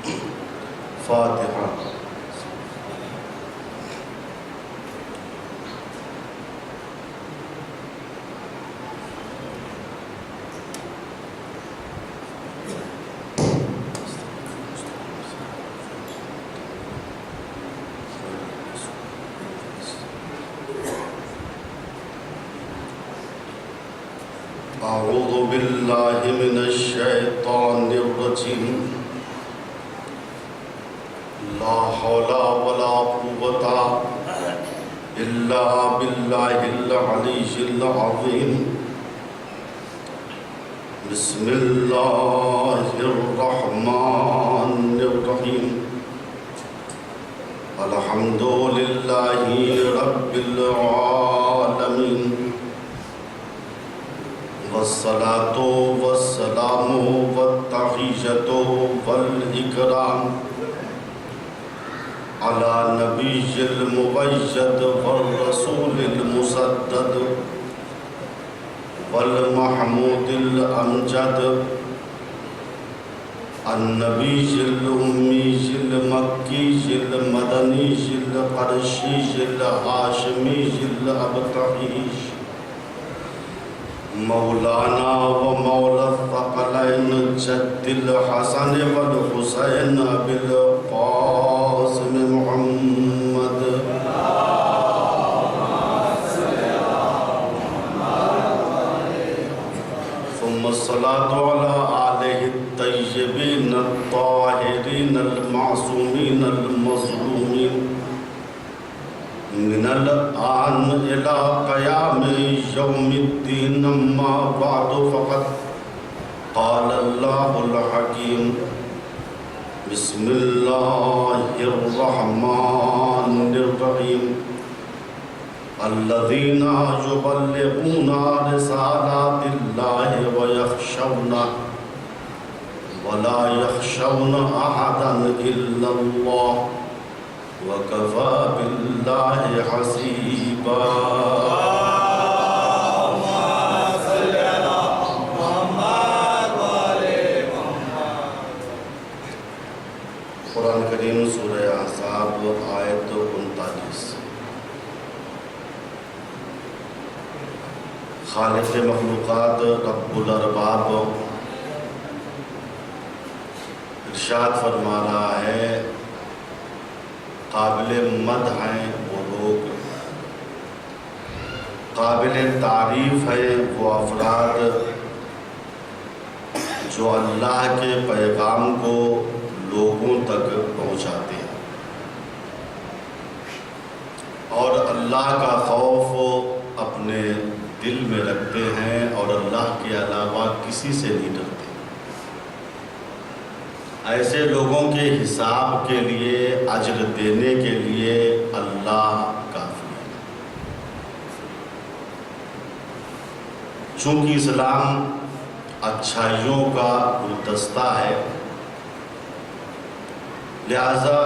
فاتحہ۔ اعوذ باللہ من الشیطان الرجیم، لا حول ولا قوة الا باللہ العلی العظیم۔ بسم اللہ الرحمن الرحیم، الحمد للہ رب العالمین، والصلاة والسلام والتحیۃ والاکرام علی نبی المؤید والرسول المسدد والمحمود الامجد، النبی الامی المکی المدنی القرشی الہاشمی الابتحی، مولانا و مولا الثقلین جد الحسن والحسین بالقاسم محمد، ثم الصلاة على آلہ الطیبین الطاہرین المعصومین المظلومین، من الآن إلى قیام یوم الدین، اما بعد فقد قال اللہ الحکیم، بسم اللہ الرحمن الرحیم، الذین یبلغون رسالات اللہ ویخشونہ ولا یخشون احدا الا اللہ وَكَفَى بِاللَّهِ حَسِيبًا۔ اللهم صل على محمد وعلى محمد۔ قرآن کریم سورہ احزاب آیت 39۔ خالق مخلوقات رب الارباب ارشاد فرما رہا ہے، قابل مدح ہیں وہ لوگ، قابل تعریف ہے وہ افراد جو اللہ کے پیغام کو لوگوں تک پہنچاتے ہیں اور اللہ کا خوف اپنے دل میں رکھتے ہیں اور اللہ کے علاوہ کسی سے نہیں ڈرتے۔ ایسے لوگوں کے حساب کے لیے، اجر دینے کے لیے اللہ کافی ہے۔ چونکہ اسلام اچھائیوں کا گلدستہ ہے، لہذا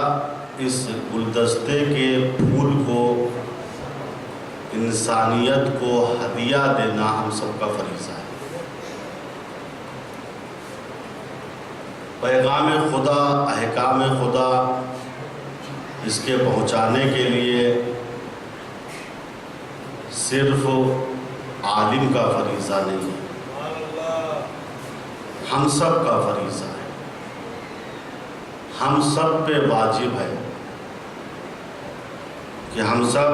اس گلدستے کے پھول کو، انسانیت کو ہدیہ دینا ہم سب کا فریضہ ہے۔ پیغام خدا، احکام خدا، اس کے پہنچانے کے لیے صرف عالم کا فریضہ نہیں ہے، ہم سب کا فریضہ ہے، ہم سب پہ واجب ہے کہ ہم سب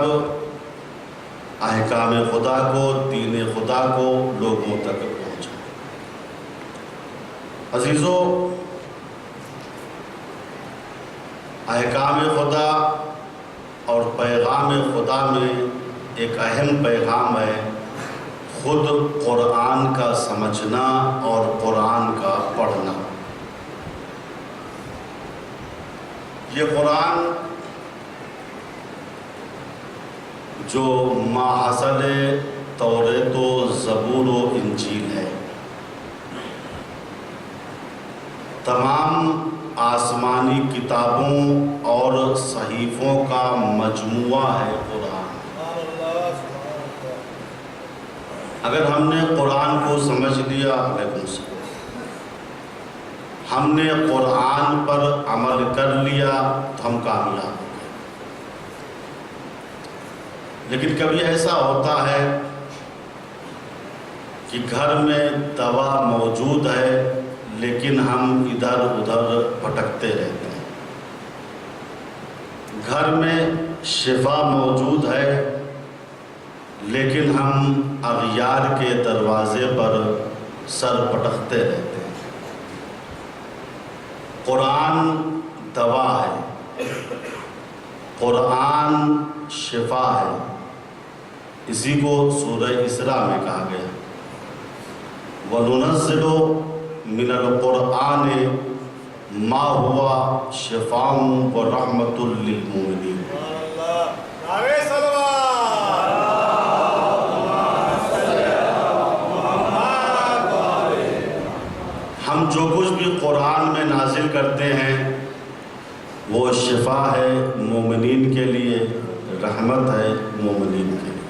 احکام خدا کو، دین خدا کو لوگوں تک پہنچائیں۔ عزیزو، احکام خدا اور پیغام خدا میں ایک اہم پیغام ہے خود قرآن کا سمجھنا اور قرآن کا پڑھنا۔ یہ قرآن جو ماحصل توریت و زبور و انجیل ہے، تمام آسمانی کتابوں اور صحیفوں کا مجموعہ ہے قرآن۔ اگر ہم نے قرآن کو سمجھ لیا، علیکم السلام، ہم نے قرآن پر عمل کر لیا تو ہم کامیاب ہو گئے۔ لیکن کبھی ایسا ہوتا ہے کہ گھر میں دوا موجود ہے لیکن ہم ادھر ادھر بھٹکتے رہتے ہیں، گھر میں شفا موجود ہے لیکن ہم اغیار کے دروازے پر سر پٹکتے رہتے ہیں۔ قرآن دوا ہے، قرآن شفا ہے، اسی کو سورہ اسراء میں کہا گیا وَنُنَزِّلُ مِنَ الْقُرْآنِ مَا هُوَ شِفَاءٌ وَرَحْمَةٌ لِّلْمُؤْمِنِينَ۔ ہم جو کچھ بھی قرآن میں نازل کرتے ہیں وہ شفا ہے مومنین کے لیے، رحمت ہے مومنین کے لیے،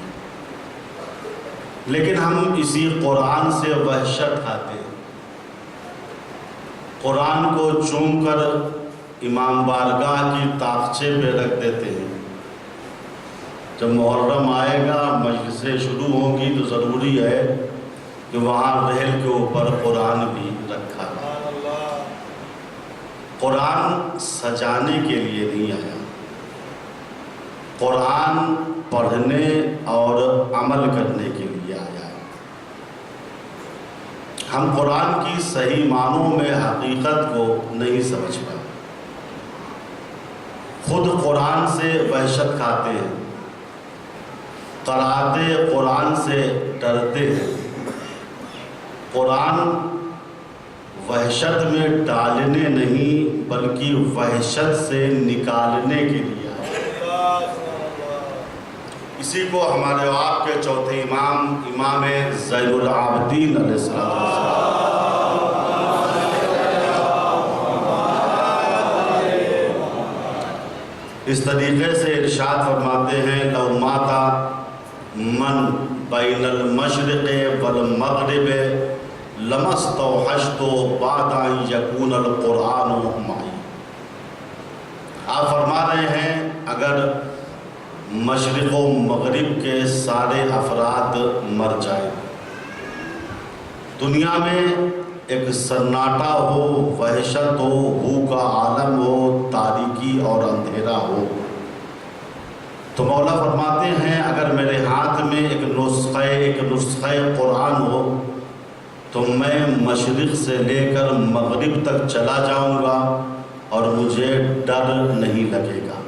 لیکن ہم اسی قرآن سے وحشت کھاتے ہیں، قرآن کو چوم کر امام بارگاہ کی طاقچے پہ رکھ دیتے ہیں۔ جب محرم آئے گا، مجلسیں شروع ہوں گی تو ضروری ہے کہ وہاں رحل کے اوپر قرآن بھی رکھا ہے۔ قرآن سجانے کے لیے نہیں آیا، قرآن پڑھنے اور عمل کرنے کے لیے آیا ہے۔ ہم قرآن کی صحیح معنوں میں حقیقت کو نہیں سمجھ پائے، خود قرآن سے وحشت کھاتے ہیں، قرأتے قرآن سے ڈرتے ہیں۔ قرآن وحشت میں ڈالنے نہیں بلکہ وحشت سے نکالنے کے لیے آیا۔ اسی کو ہمارے آپ کے چوتھے امام زین العابدین علیہ السلام اس طریقے سے ارشاد فرماتے ہیں لو ماتا من بین المشرق والمغرب لمستوحشت بعد ان یکون القرآن معی۔ آپ فرما رہے ہیں اگر مشرق و مغرب کے سارے افراد مر جائیں، دنیا میں ایک سناٹا ہو، وحشت ہو کا عالم ہو، تاریکی اور اندھیرا ہو، تو مولا فرماتے ہیں اگر میرے ہاتھ میں ایک نسخہ قرآن ہو تو میں مشرق سے لے کر مغرب تک چلا جاؤں گا اور مجھے ڈر نہیں لگے گا۔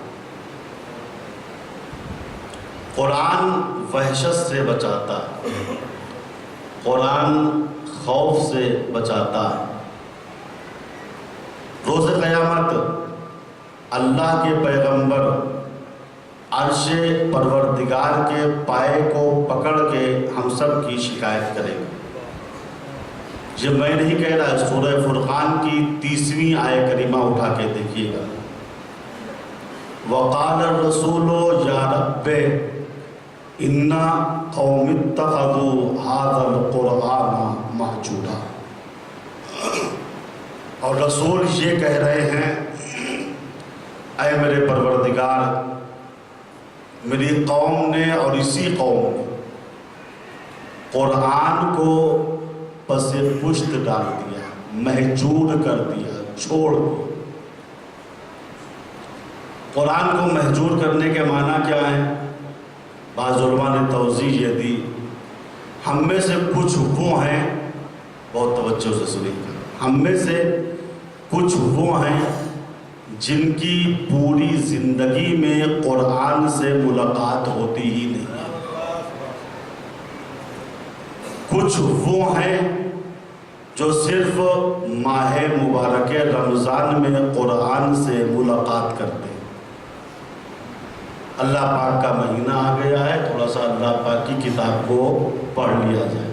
قرآن وحشت سے بچاتا ہے، قرآن خوف سے بچاتا ہے۔ روز قیامت اللہ کے پیغمبر عرش پروردگار کے پائے کو پکڑ کے ہم سب کی شکایت کریں گے۔ یہ میں نہیں کہہ رہا، سورہ فرقان کی 30ویں آیہ کریمہ اٹھا کے دیکھیے گا۔ وقال الرسول یا رب انا قوم اتخذوا هذا القرآن مہجورا۔ اور رسول یہ کہہ رہے ہیں اے میرے پروردگار، میری قوم نے اور اسی قوم نے قرآن کو پس پشت ڈال دیا، مہجور کر دیا، چھوڑ دیا۔ قرآن کو مہجور کرنے کے معنی کیا ہے؟ بعض علماء نے توضیح یہ دی، ہم میں سے کچھ وہ ہیں، بہت توجہ سے سنیں، ہم میں سے کچھ وہ ہیں جن کی پوری زندگی میں قرآن سے ملاقات ہوتی ہی نہیں ہے۔ کچھ وہ ہیں جو صرف ماہ مبارک رمضان میں قرآن سے ملاقات کرتے ہیں۔ اللہ پاک کا مہینہ آ گیا ہے، تھوڑا سا اللہ پاک کی کتاب کو پڑھ لیا جائے،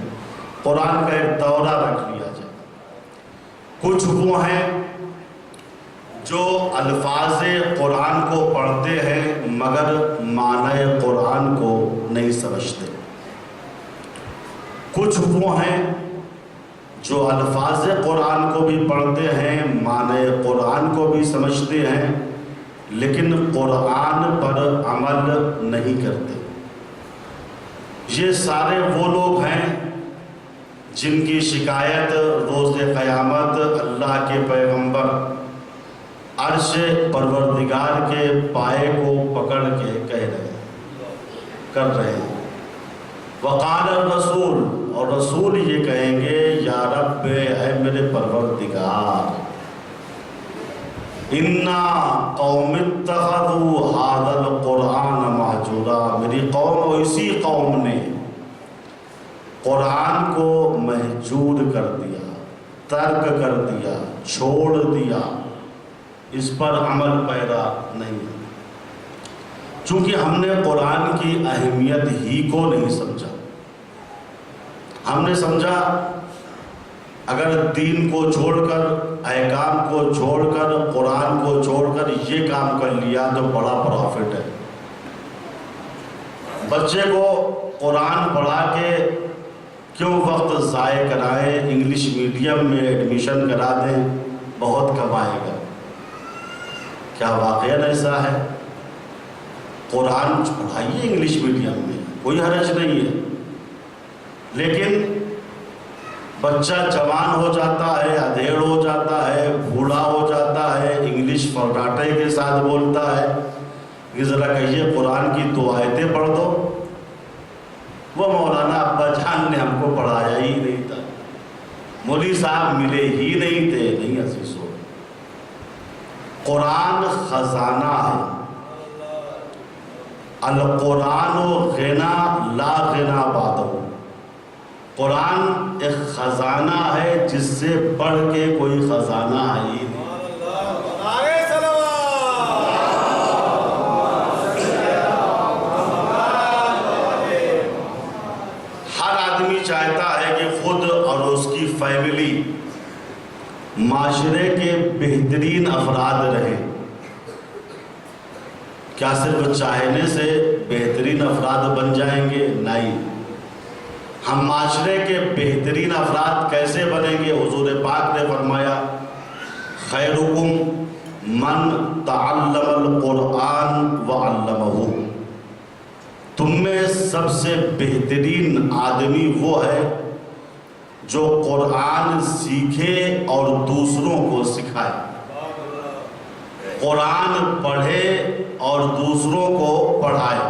قرآن کا ایک دورہ رکھ لیا جائے۔ کچھ وہ ہیں جو الفاظ قرآن کو پڑھتے ہیں مگر معنی قرآن کو نہیں سمجھتے۔ کچھ وہ ہیں جو الفاظ قرآن کو بھی پڑھتے ہیں، معنی قرآن کو بھی سمجھتے ہیں، لیکن قرآن پر عمل نہیں کرتے۔ یہ سارے وہ لوگ ہیں جن کی شکایت روز قیامت اللہ کے پیغمبر عرش پروردگار کے پائے کو پکڑ کے کر رہے ہیں۔ وقال الرسول، اور رسول یہ کہیں گے یا رب، اے میرے پروردگار، اِنَّا قَوْمِ اتَّخَذُوا هَذَا الْقُرْآنَ مَهْجُورًا، میری قوم اور اسی قوم نے قرآن کو مہجور کر دیا، ترک کر دیا، چھوڑ دیا، اس پر عمل پیرا نہیں۔ چونکہ ہم نے قرآن کی اہمیت ہی کو نہیں سمجھا۔ ہم نے سمجھا اگر دین کو چھوڑ کر، احکام کو چھوڑ کر، قرآن کو چھوڑ کر یہ کام کر لیا تو بڑا پروفٹ ہے۔ بچے کو قرآن پڑھا کے کیوں وقت ضائع کرائیں، انگلش میڈیم میں ایڈمیشن کرا دیں، بہت کمائے گا۔ کیا واقعہ ایسا ہے؟ قرآن پڑھائیے انگلش میڈیم میں، کوئی حرج نہیں ہے، لیکن بچہ جوان ہو جاتا ہے، ادھیڑ ہو جاتا ہے، بوڑھا ہو جاتا ہے، انگلش فرٹاٹے کے ساتھ بولتا ہے، کہ ذرا کہیے قرآن کی 2 آیتیں پڑھ دو، وہ مولانا ابا جان نے ہم کو پڑھایا ہی نہیں تھا، مولوی صاحب ملے ہی نہیں تھے۔ نہیں عزیزو، قرآن خزانہ ہے۔ القرآن غنا لا غنا بعدہ، قرآن ایک خزانہ ہے جس سے بڑھ کے کوئی خزانہ ہے ہی نہیں۔ ہر آدمی چاہتا ہے کہ خود اور اس کی فیملی معاشرے کے بہترین افراد رہیں۔ کیا صرف چاہنے سے بہترین افراد بن جائیں گے؟ نہیں۔ ہم معاشرے کے بہترین افراد کیسے بنیں گے؟ حضور پاک نے فرمایا خیرکم من تعلم القرآن وعلمہ، تم میں سب سے بہترین آدمی وہ ہے جو قرآن سیکھے اور دوسروں کو سکھائے، قرآن پڑھے اور دوسروں کو پڑھائے،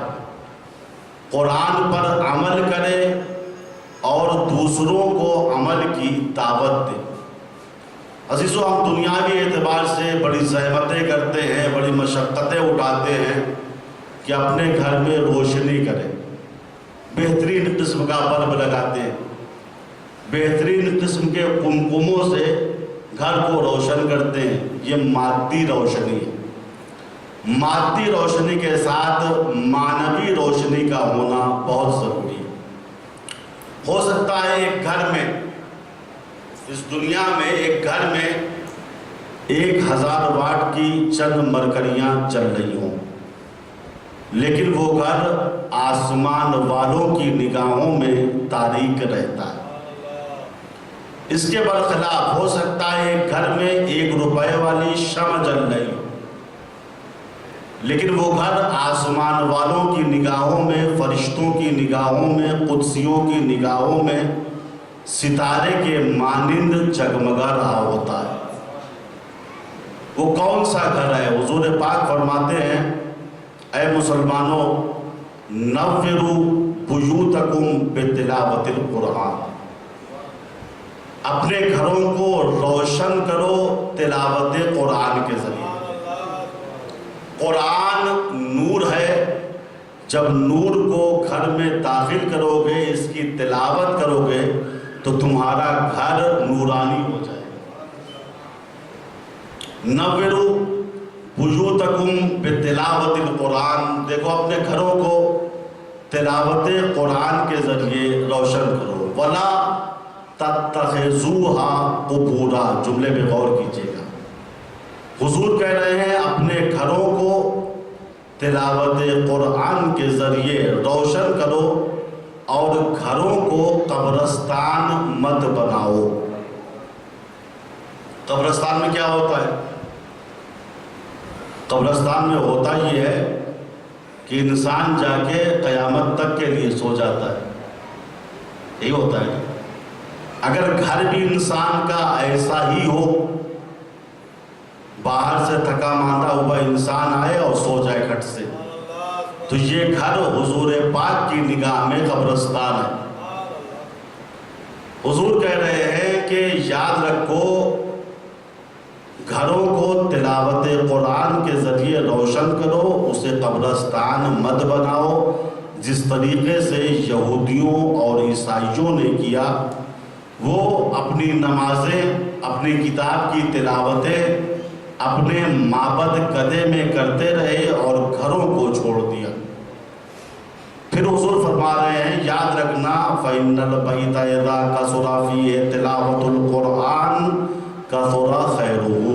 قرآن پر عمل کرے اور دوسروں کو عمل کی دعوت دے۔ عزیزو، ہم دنیاوی اعتبار سے بڑی زحمتیں کرتے ہیں، بڑی مشقتیں اٹھاتے ہیں کہ اپنے گھر میں روشنی کریں، بہترین قسم کا بلب لگاتے ہیں، بہترین قسم کے کمکموں سے گھر کو روشن کرتے ہیں۔ یہ مادی روشنی ہے۔ مادی روشنی کے ساتھ معنوی روشنی کا ہونا بہت ضروری ہے۔ ہو سکتا ہے ایک گھر میں، اس دنیا میں ایک گھر میں 1000 واٹ کی چند مرکریاں چل رہی ہوں، لیکن وہ گھر آسمان والوں کی نگاہوں میں تاریک رہتا ہے۔ اس کے برخلاف ہو سکتا ہے ایک گھر میں 1 روپے والی شمع جل رہی ہو، لیکن وہ گھر آسمان والوں کی نگاہوں میں، فرشتوں کی نگاہوں میں، قدسیوں کی نگاہوں میں ستارے کے مانند جگمگا رہا ہوتا ہے۔ وہ کون سا گھر ہے؟ حضور پاک فرماتے ہیں اے مسلمانوں، نوروا بیوتکم بتلاوت القرآن، اپنے گھروں کو روشن کرو تلاوت قرآن کے ذریعے۔ قرآن نور ہے، جب نور کو گھر میں داخل کرو گے، اس کی تلاوت کرو گے تو تمہارا گھر نورانی ہو جائے گا۔ نوروا بیوتکم بتلاوت القرآن، دیکھو اپنے گھروں کو تلاوت قرآن کے ذریعے روشن کرو۔ ولا تتخذوها قبورا، جملے میں غور کیجیے گا۔ حضور کہہ رہے ہیں اپنے گھروں کو تلاوت قرآن کے ذریعے روشن کرو اور گھروں کو قبرستان مت بناؤ۔ قبرستان میں کیا ہوتا ہے؟ قبرستان میں ہوتا یہ ہے کہ انسان جا کے قیامت تک کے لیے سو جاتا ہے، یہی ہوتا ہے۔ اگر گھر بھی انسان کا ایسا ہی ہو، باہر سے تھکا ماندہ ہوا انسان آئے اور سو جائے کھٹ سے، تو یہ گھر حضور پاک کی نگاہ میں قبرستان ہے۔ حضور کہہ رہے ہیں کہ یاد رکھو، گھروں کو تلاوت قرآن کے ذریعے روشن کرو، اسے قبرستان مت بناؤ۔ جس طریقے سے یہودیوں اور عیسائیوں نے کیا، وہ اپنی نمازیں، اپنی کتاب کی تلاوتیں اپنے معبد قدے میں کرتے رہے اور گھروں کو چھوڑ دیا۔ پھر حضور فرما رہے ہیں یاد رکھنا فَإِنَّ الْبَيْتَ إِذَا كَثُرَ فِيهِ تِلَاوَةُ الْقُرْآنِ كَثُرَ خَيْرُهُ۔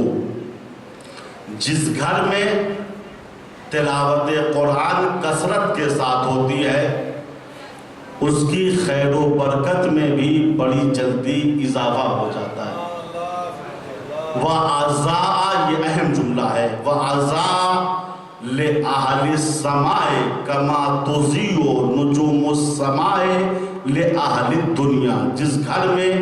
جس گھر میں تلاوت قرآن کثرت کے ساتھ ہوتی ہے، اس کی خیر و برکت میں بھی بڑی جلدی اضافہ ہو جاتا ہے۔ وَعَزَاءَ، یہ اہم جملہ ہے، وَعَزَاءَ لِأَهْلِ السَّمَاءِ كَمَا تُضِيءُ نُجُومُ السَّمَاءِ لِأَهْلِ الدُّنْيَا۔ جس گھر میں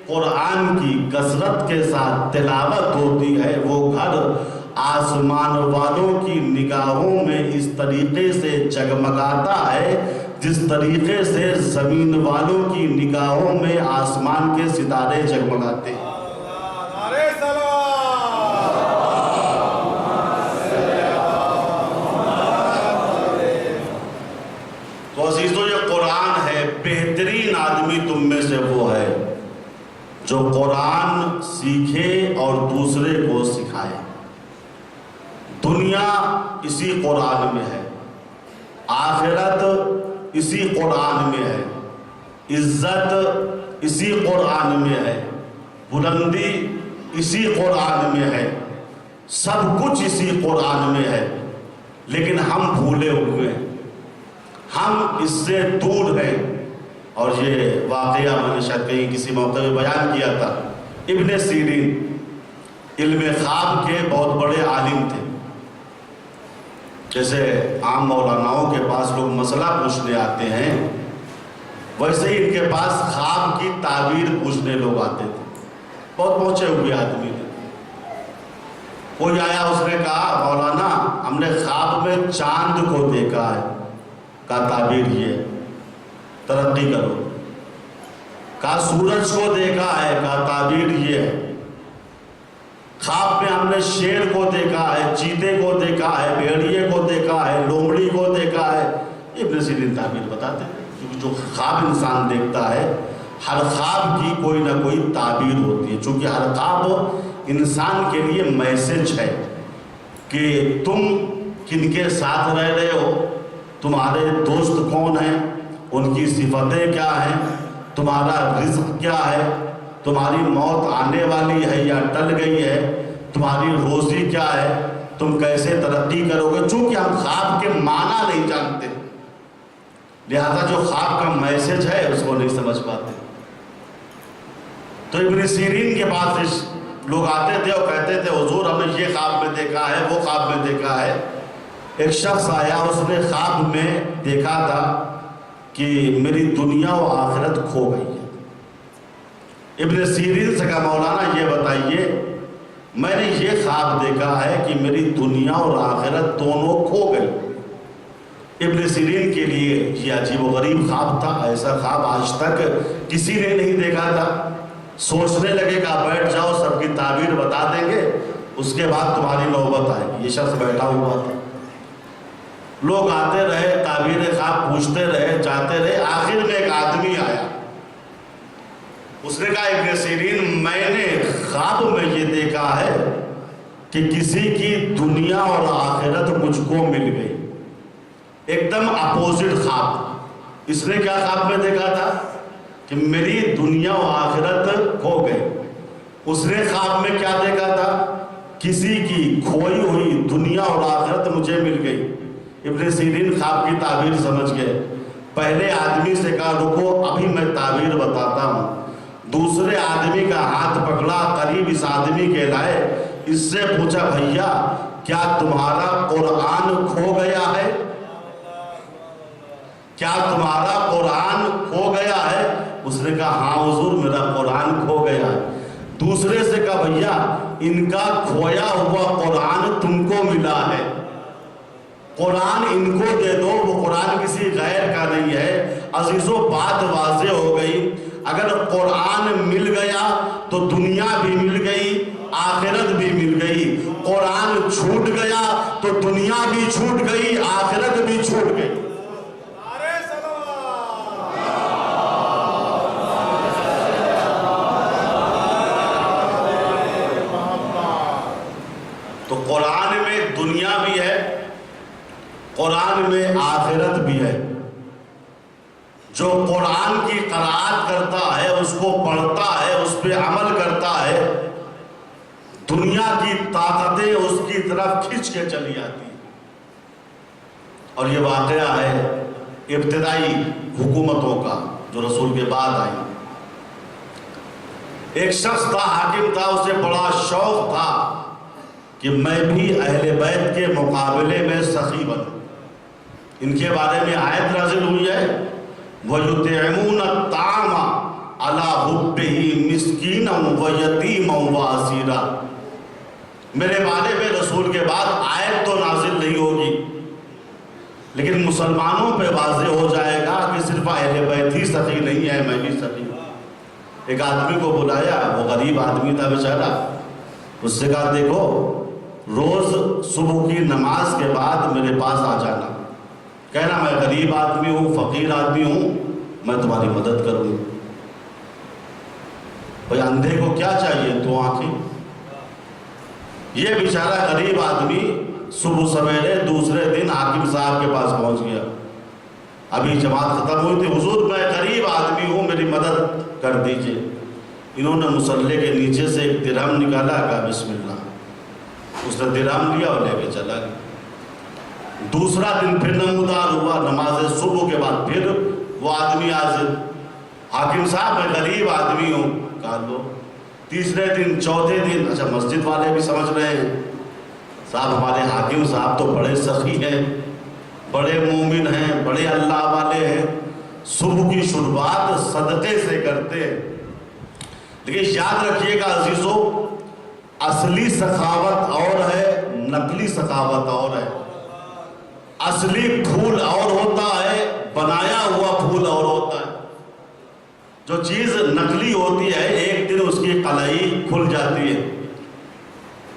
قرآن کی کثرت کے ساتھ تلاوت ہوتی ہے، وہ گھر آسمان والوں کی نگاہوں میں اس طریقے سے جگمگاتا ہے جس طریقے سے زمین والوں کی نگاہوں میں آسمان کے ستارے جگمگاتے ہیں۔ تو عزیزو، یہ قرآن ہے۔ بہترین آدمی تم میں سے وہ ہے جو قرآن سیکھے اور دوسرے کو سکھائے۔ دنیا اسی قرآن میں ہے، آخرت اسی قرآن میں ہے، عزت اسی قرآن میں ہے، بلندی اسی قرآن میں ہے، سب کچھ اسی قرآن میں ہے، لیکن ہم بھولے ہوئے ہیں، ہم اس سے دور ہیں۔ اور یہ واقعہ میں نے شاید کہیں کسی موقع میں بیان کیا تھا۔ ابن سیرین علم خواب کے بہت بڑے عالم تھے۔ جیسے عام مولاناؤں کے پاس لوگ مسئلہ پوچھنے آتے ہیں، ویسے ہی ان کے پاس خواب کی تعبیر پوچھنے لوگ آتے تھے۔ بہت پہنچے ہوئے آدمی تھے۔ کوئی آیا، اس نے کہا مولانا ہم نے خواب میں چاند کو دیکھا ہے، کہا تعبیر یہ، ترقی کرو۔ کہا سورج کو دیکھا ہے، کہا تعبیر یہ ہے۔ خواب میں ہم نے شیر کو دیکھا ہے، چیتے کو دیکھا ہے، بھیڑیے کو دیکھا ہے، لومڑی کو دیکھا ہے۔ ابن سیرین تعبیر بتاتے ہیں، کیونکہ جو خواب انسان دیکھتا ہے، ہر خواب کی کوئی نہ کوئی تعبیر ہوتی ہے، چونکہ ہر خواب انسان کے لیے میسج ہے کہ تم کن کے ساتھ رہ رہے ہو، تمہارے دوست کون ہیں، ان کی صفتیں کیا ہیں، تمہارا رزق کیا ہے، تمہاری موت آنے والی ہے یا ٹل گئی ہے، تمہاری روزی کیا ہے، تم کیسے ترقی کرو گے۔ چونکہ ہم خواب کے معنی نہیں جانتے، لہذا جو خواب کا میسج ہے اس کو نہیں سمجھ پاتے۔ تو ابن سیرین کے پاس لوگ آتے تھے اور کہتے تھے حضور ہم نے یہ خواب میں دیکھا ہے، وہ خواب میں دیکھا ہے۔ ایک شخص آیا، اس نے خواب میں دیکھا تھا کہ میری دنیا و آخرت کھو گئی ہے۔ ابن سیرین سے کہا مولانا یہ بتائیے، میں نے یہ خواب دیکھا ہے کہ میری دنیا اور آخرت دونوں کھو گئی۔ ابن سیرین کے لیے یہ عجیب و غریب خواب تھا، ایسا خواب آج تک کسی نے نہیں دیکھا تھا۔ سوچنے لگے کہ آپ بیٹھ جاؤ، سب کی تعبیر بتا دیں گے، اس کے بعد تمہاری نوبت آئے گی۔ یہ شخص بیٹھا ہوا تھا، لوگ آتے رہے، تعبیر خواب پوچھتے رہے، جاتے رہے۔ آخر میں ایک آدمی آیا، اس نے کہا ابن سیرین میں نے خواب میں یہ دیکھا ہے کہ کسی کی دنیا اور آخرت مجھ کو مل گئی۔ ایک دم اپوزٹ خواب۔ اس نے کیا خواب میں دیکھا تھا کہ میری دنیا و آخرت کھو گئی۔ اس نے خواب میں کیا دیکھا تھا، کسی کی کھوئی ہوئی دنیا اور آخرت مجھے مل گئی۔ ابن سیرین خواب کی تعبیر سمجھ گئے۔ پہلے آدمی سے کہا رکو ابھی میں تعبیر بتاتا ہوں۔ دوسرے آدمی کا ہاتھ پکڑا، قریب اس آدمی کے لائے، اس سے پوچھا بھیا کیا تمہارا قرآن کھو گیا ہے؟ کیا تمہارا قرآن کھو گیا ہے؟ اس نے کہا ہاں حضور میرا قرآن کھو گیا ہے۔ دوسرے سے کہا بھیا ان کا کھویا ہوا قرآن تم کو ملا ہے، قرآن ان کو دے دو، وہ قرآن کسی غیر کا نہیں ہے۔ عزیزوں بات واضح ہو گئی، اگر قرآن مل گیا تو دنیا بھی مل گئی، آخرت بھی مل گئی۔ قرآن چھوٹ گیا تو دنیا بھی چھوٹ گئی، آخرت بھی چھوٹ گئی۔ تو قرآن میں دنیا بھی ہے، قرآن میں آخرت بھی ہے۔ جو قرآن کی قرأت کرتا ہے، اس کو پڑھتا ہے، اس پہ عمل کرتا ہے، دنیا کی طاقتیں اس کی طرف کھنچ کے چلی آتی ہیں۔ اور یہ واقعہ ہے ابتدائی حکومتوں کا جو رسول کے بعد آئی۔ ایک شخص تھا، حاکم تھا، اسے بڑا شوق تھا کہ میں بھی اہل بیت کے مقابلے میں سخی بنوں۔ ان کے بارے میں آیت نازل ہوئی ہے وَيُطْعِمُونَ الطَّعَامَ عَلَىٰ حُبِّهِ مِسْكِينًا وَيَتِيمًا وَأَسِيرًا۔ میرے بارے میں رسول کے بعد آیت تو نازل نہیں ہوگی، لیکن مسلمانوں پہ واضح ہو جائے گا کہ صرف اہل بیت ہی سخی نہیں ہے، میں بھی سخی ہوں۔ ایک آدمی کو بلایا، وہ غریب آدمی تھا بیچارہ، اس سے کہا دیکھو روز صبح کی نماز کے بعد میرے پاس آ جانا، کہنا میں غریب آدمی ہوں، فقیر آدمی ہوں، میں تمہاری مدد کروں گا۔ بھئی اندھے کو کیا چاہیے تو آنکھیں؟ یہ بیچارہ غریب آدمی صبح سویرے دوسرے دن حاکم صاحب کے پاس پہنچ گیا۔ ابھی جماعت ختم ہوئی تھی، حضور میں غریب آدمی ہوں، میری مدد کر دیجئے۔ انہوں نے مصلی کے نیچے سے ایک درہم نکالا، کہا بسم اللہ۔ اس نے درہم لیا اور لے کے چلا گیا۔ دوسرا دن پھر نمودار ہوا، نماز صبح کے بعد پھر وہ آدمی حاضر، حاکم صاحب میں غریب آدمی ہوں، کہا لو۔ تیسرے دن، چوتھے دن، اچھا مسجد والے بھی سمجھ رہے ہیں صاحب ہمارے حاکم صاحب تو بڑے سخی ہیں، بڑے مومن ہیں، بڑے اللہ والے ہیں، صبح کی شروعات صدقے سے کرتے ہیں۔ لیکن یاد رکھیے گا عزیزو، اصلی سخاوت اور ہے، نقلی سخاوت اور ہے۔ اصلی پھول اور ہوتا ہے، بنایا ہوا پھول اور ہوتا ہے۔ جو چیز نقلی ہوتی ہے ایک دن اس کی قلعی کھل جاتی ہے۔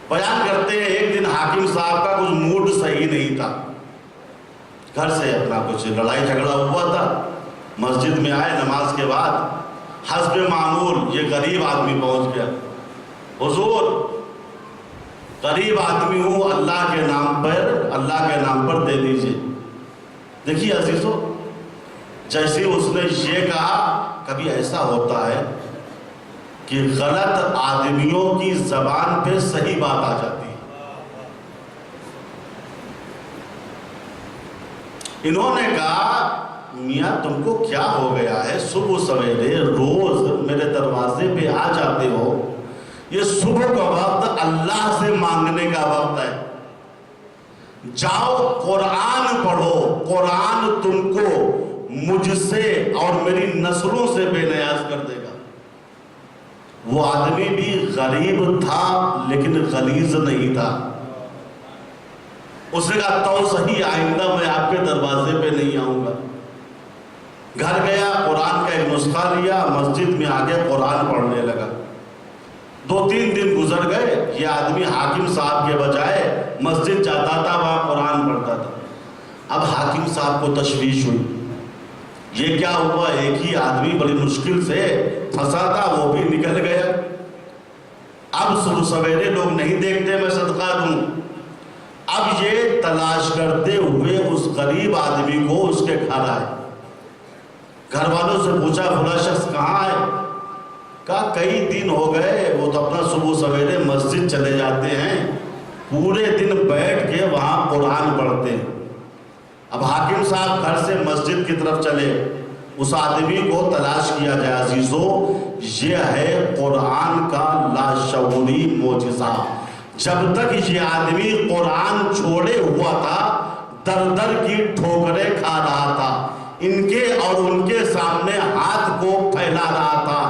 بیان کرتے ہیں ایک دن حاکم صاحب کا کچھ موڈ صحیح نہیں تھا، گھر سے اپنا کچھ لڑائی جھگڑا ہوا تھا، مسجد میں آئے نماز کے بعد، حسب معمول یہ غریب آدمی پہنچ گیا، حضور غریب آدمی ہوں، اللہ کے نام پر دے دیجئے۔ دیکھیے عزیزو، جیسے اس نے یہ کہا، کبھی ایسا ہوتا ہے کہ غلط آدمیوں کی زبان پہ صحیح بات آ جاتی ہے۔ انہوں نے کہا میاں تم کو کیا ہو گیا ہے، صبح سویرے روز میرے دروازے پہ آ جاتے ہو، یہ صبح کا وقت اللہ سے مانگنے کا وقت ہے، جاؤ قرآن پڑھو، قرآن تم کو مجھ سے اور میری نسلوں سے بے نیاز کر دے گا۔ وہ آدمی بھی غریب تھا لیکن غلیظ نہیں تھا۔ اس نے کہا تو صحیح، آئندہ میں آپ کے دروازے پہ نہیں آؤں گا۔ گھر گیا، قرآن کا ایک نسخہ لیا، مسجد میں آگے قرآن پڑھنے لگا۔ 2-3 دن گزر گئے، یہ آدمی حاکم صاحب کے بجائے مسجد جاتا تھا، وہاں قرآن پڑھتا تھا۔ اب حاکم صاحب کو تشویش ہوئی، یہ کیا ہوا، ایک ہی آدمی بڑی مشکل سے پھنسا تھا، وہ بھی نکل گیا، اب صبح سویرے لوگ نہیں دیکھتے میں صدقہ دوں۔ اب یہ تلاش کرتے ہوئے اس غریب آدمی کو اس کے گھر آئے، گھر والوں سے پوچھا فلاں شخص کہاں ہے؟ کہا کئی دن ہو گئے، وہ تو اپنا صبح سویرے مسجد چلے جاتے ہیں، پورے دن بیٹھ کے وہاں قرآن پڑھتے ہیں۔ اب حاکم صاحب گھر سے مسجد کی طرف چلے، اس آدمی کو تلاش کیا جائے۔ عزیزو یہ ہے قرآن کا لاشعوری معجزہ۔ جب تک یہ آدمی قرآن چھوڑے ہوا تھا در در کی ٹھوکریں کھا رہا تھا، ان کے اور ان کے سامنے ہاتھ کو پھیلا رہا تھا،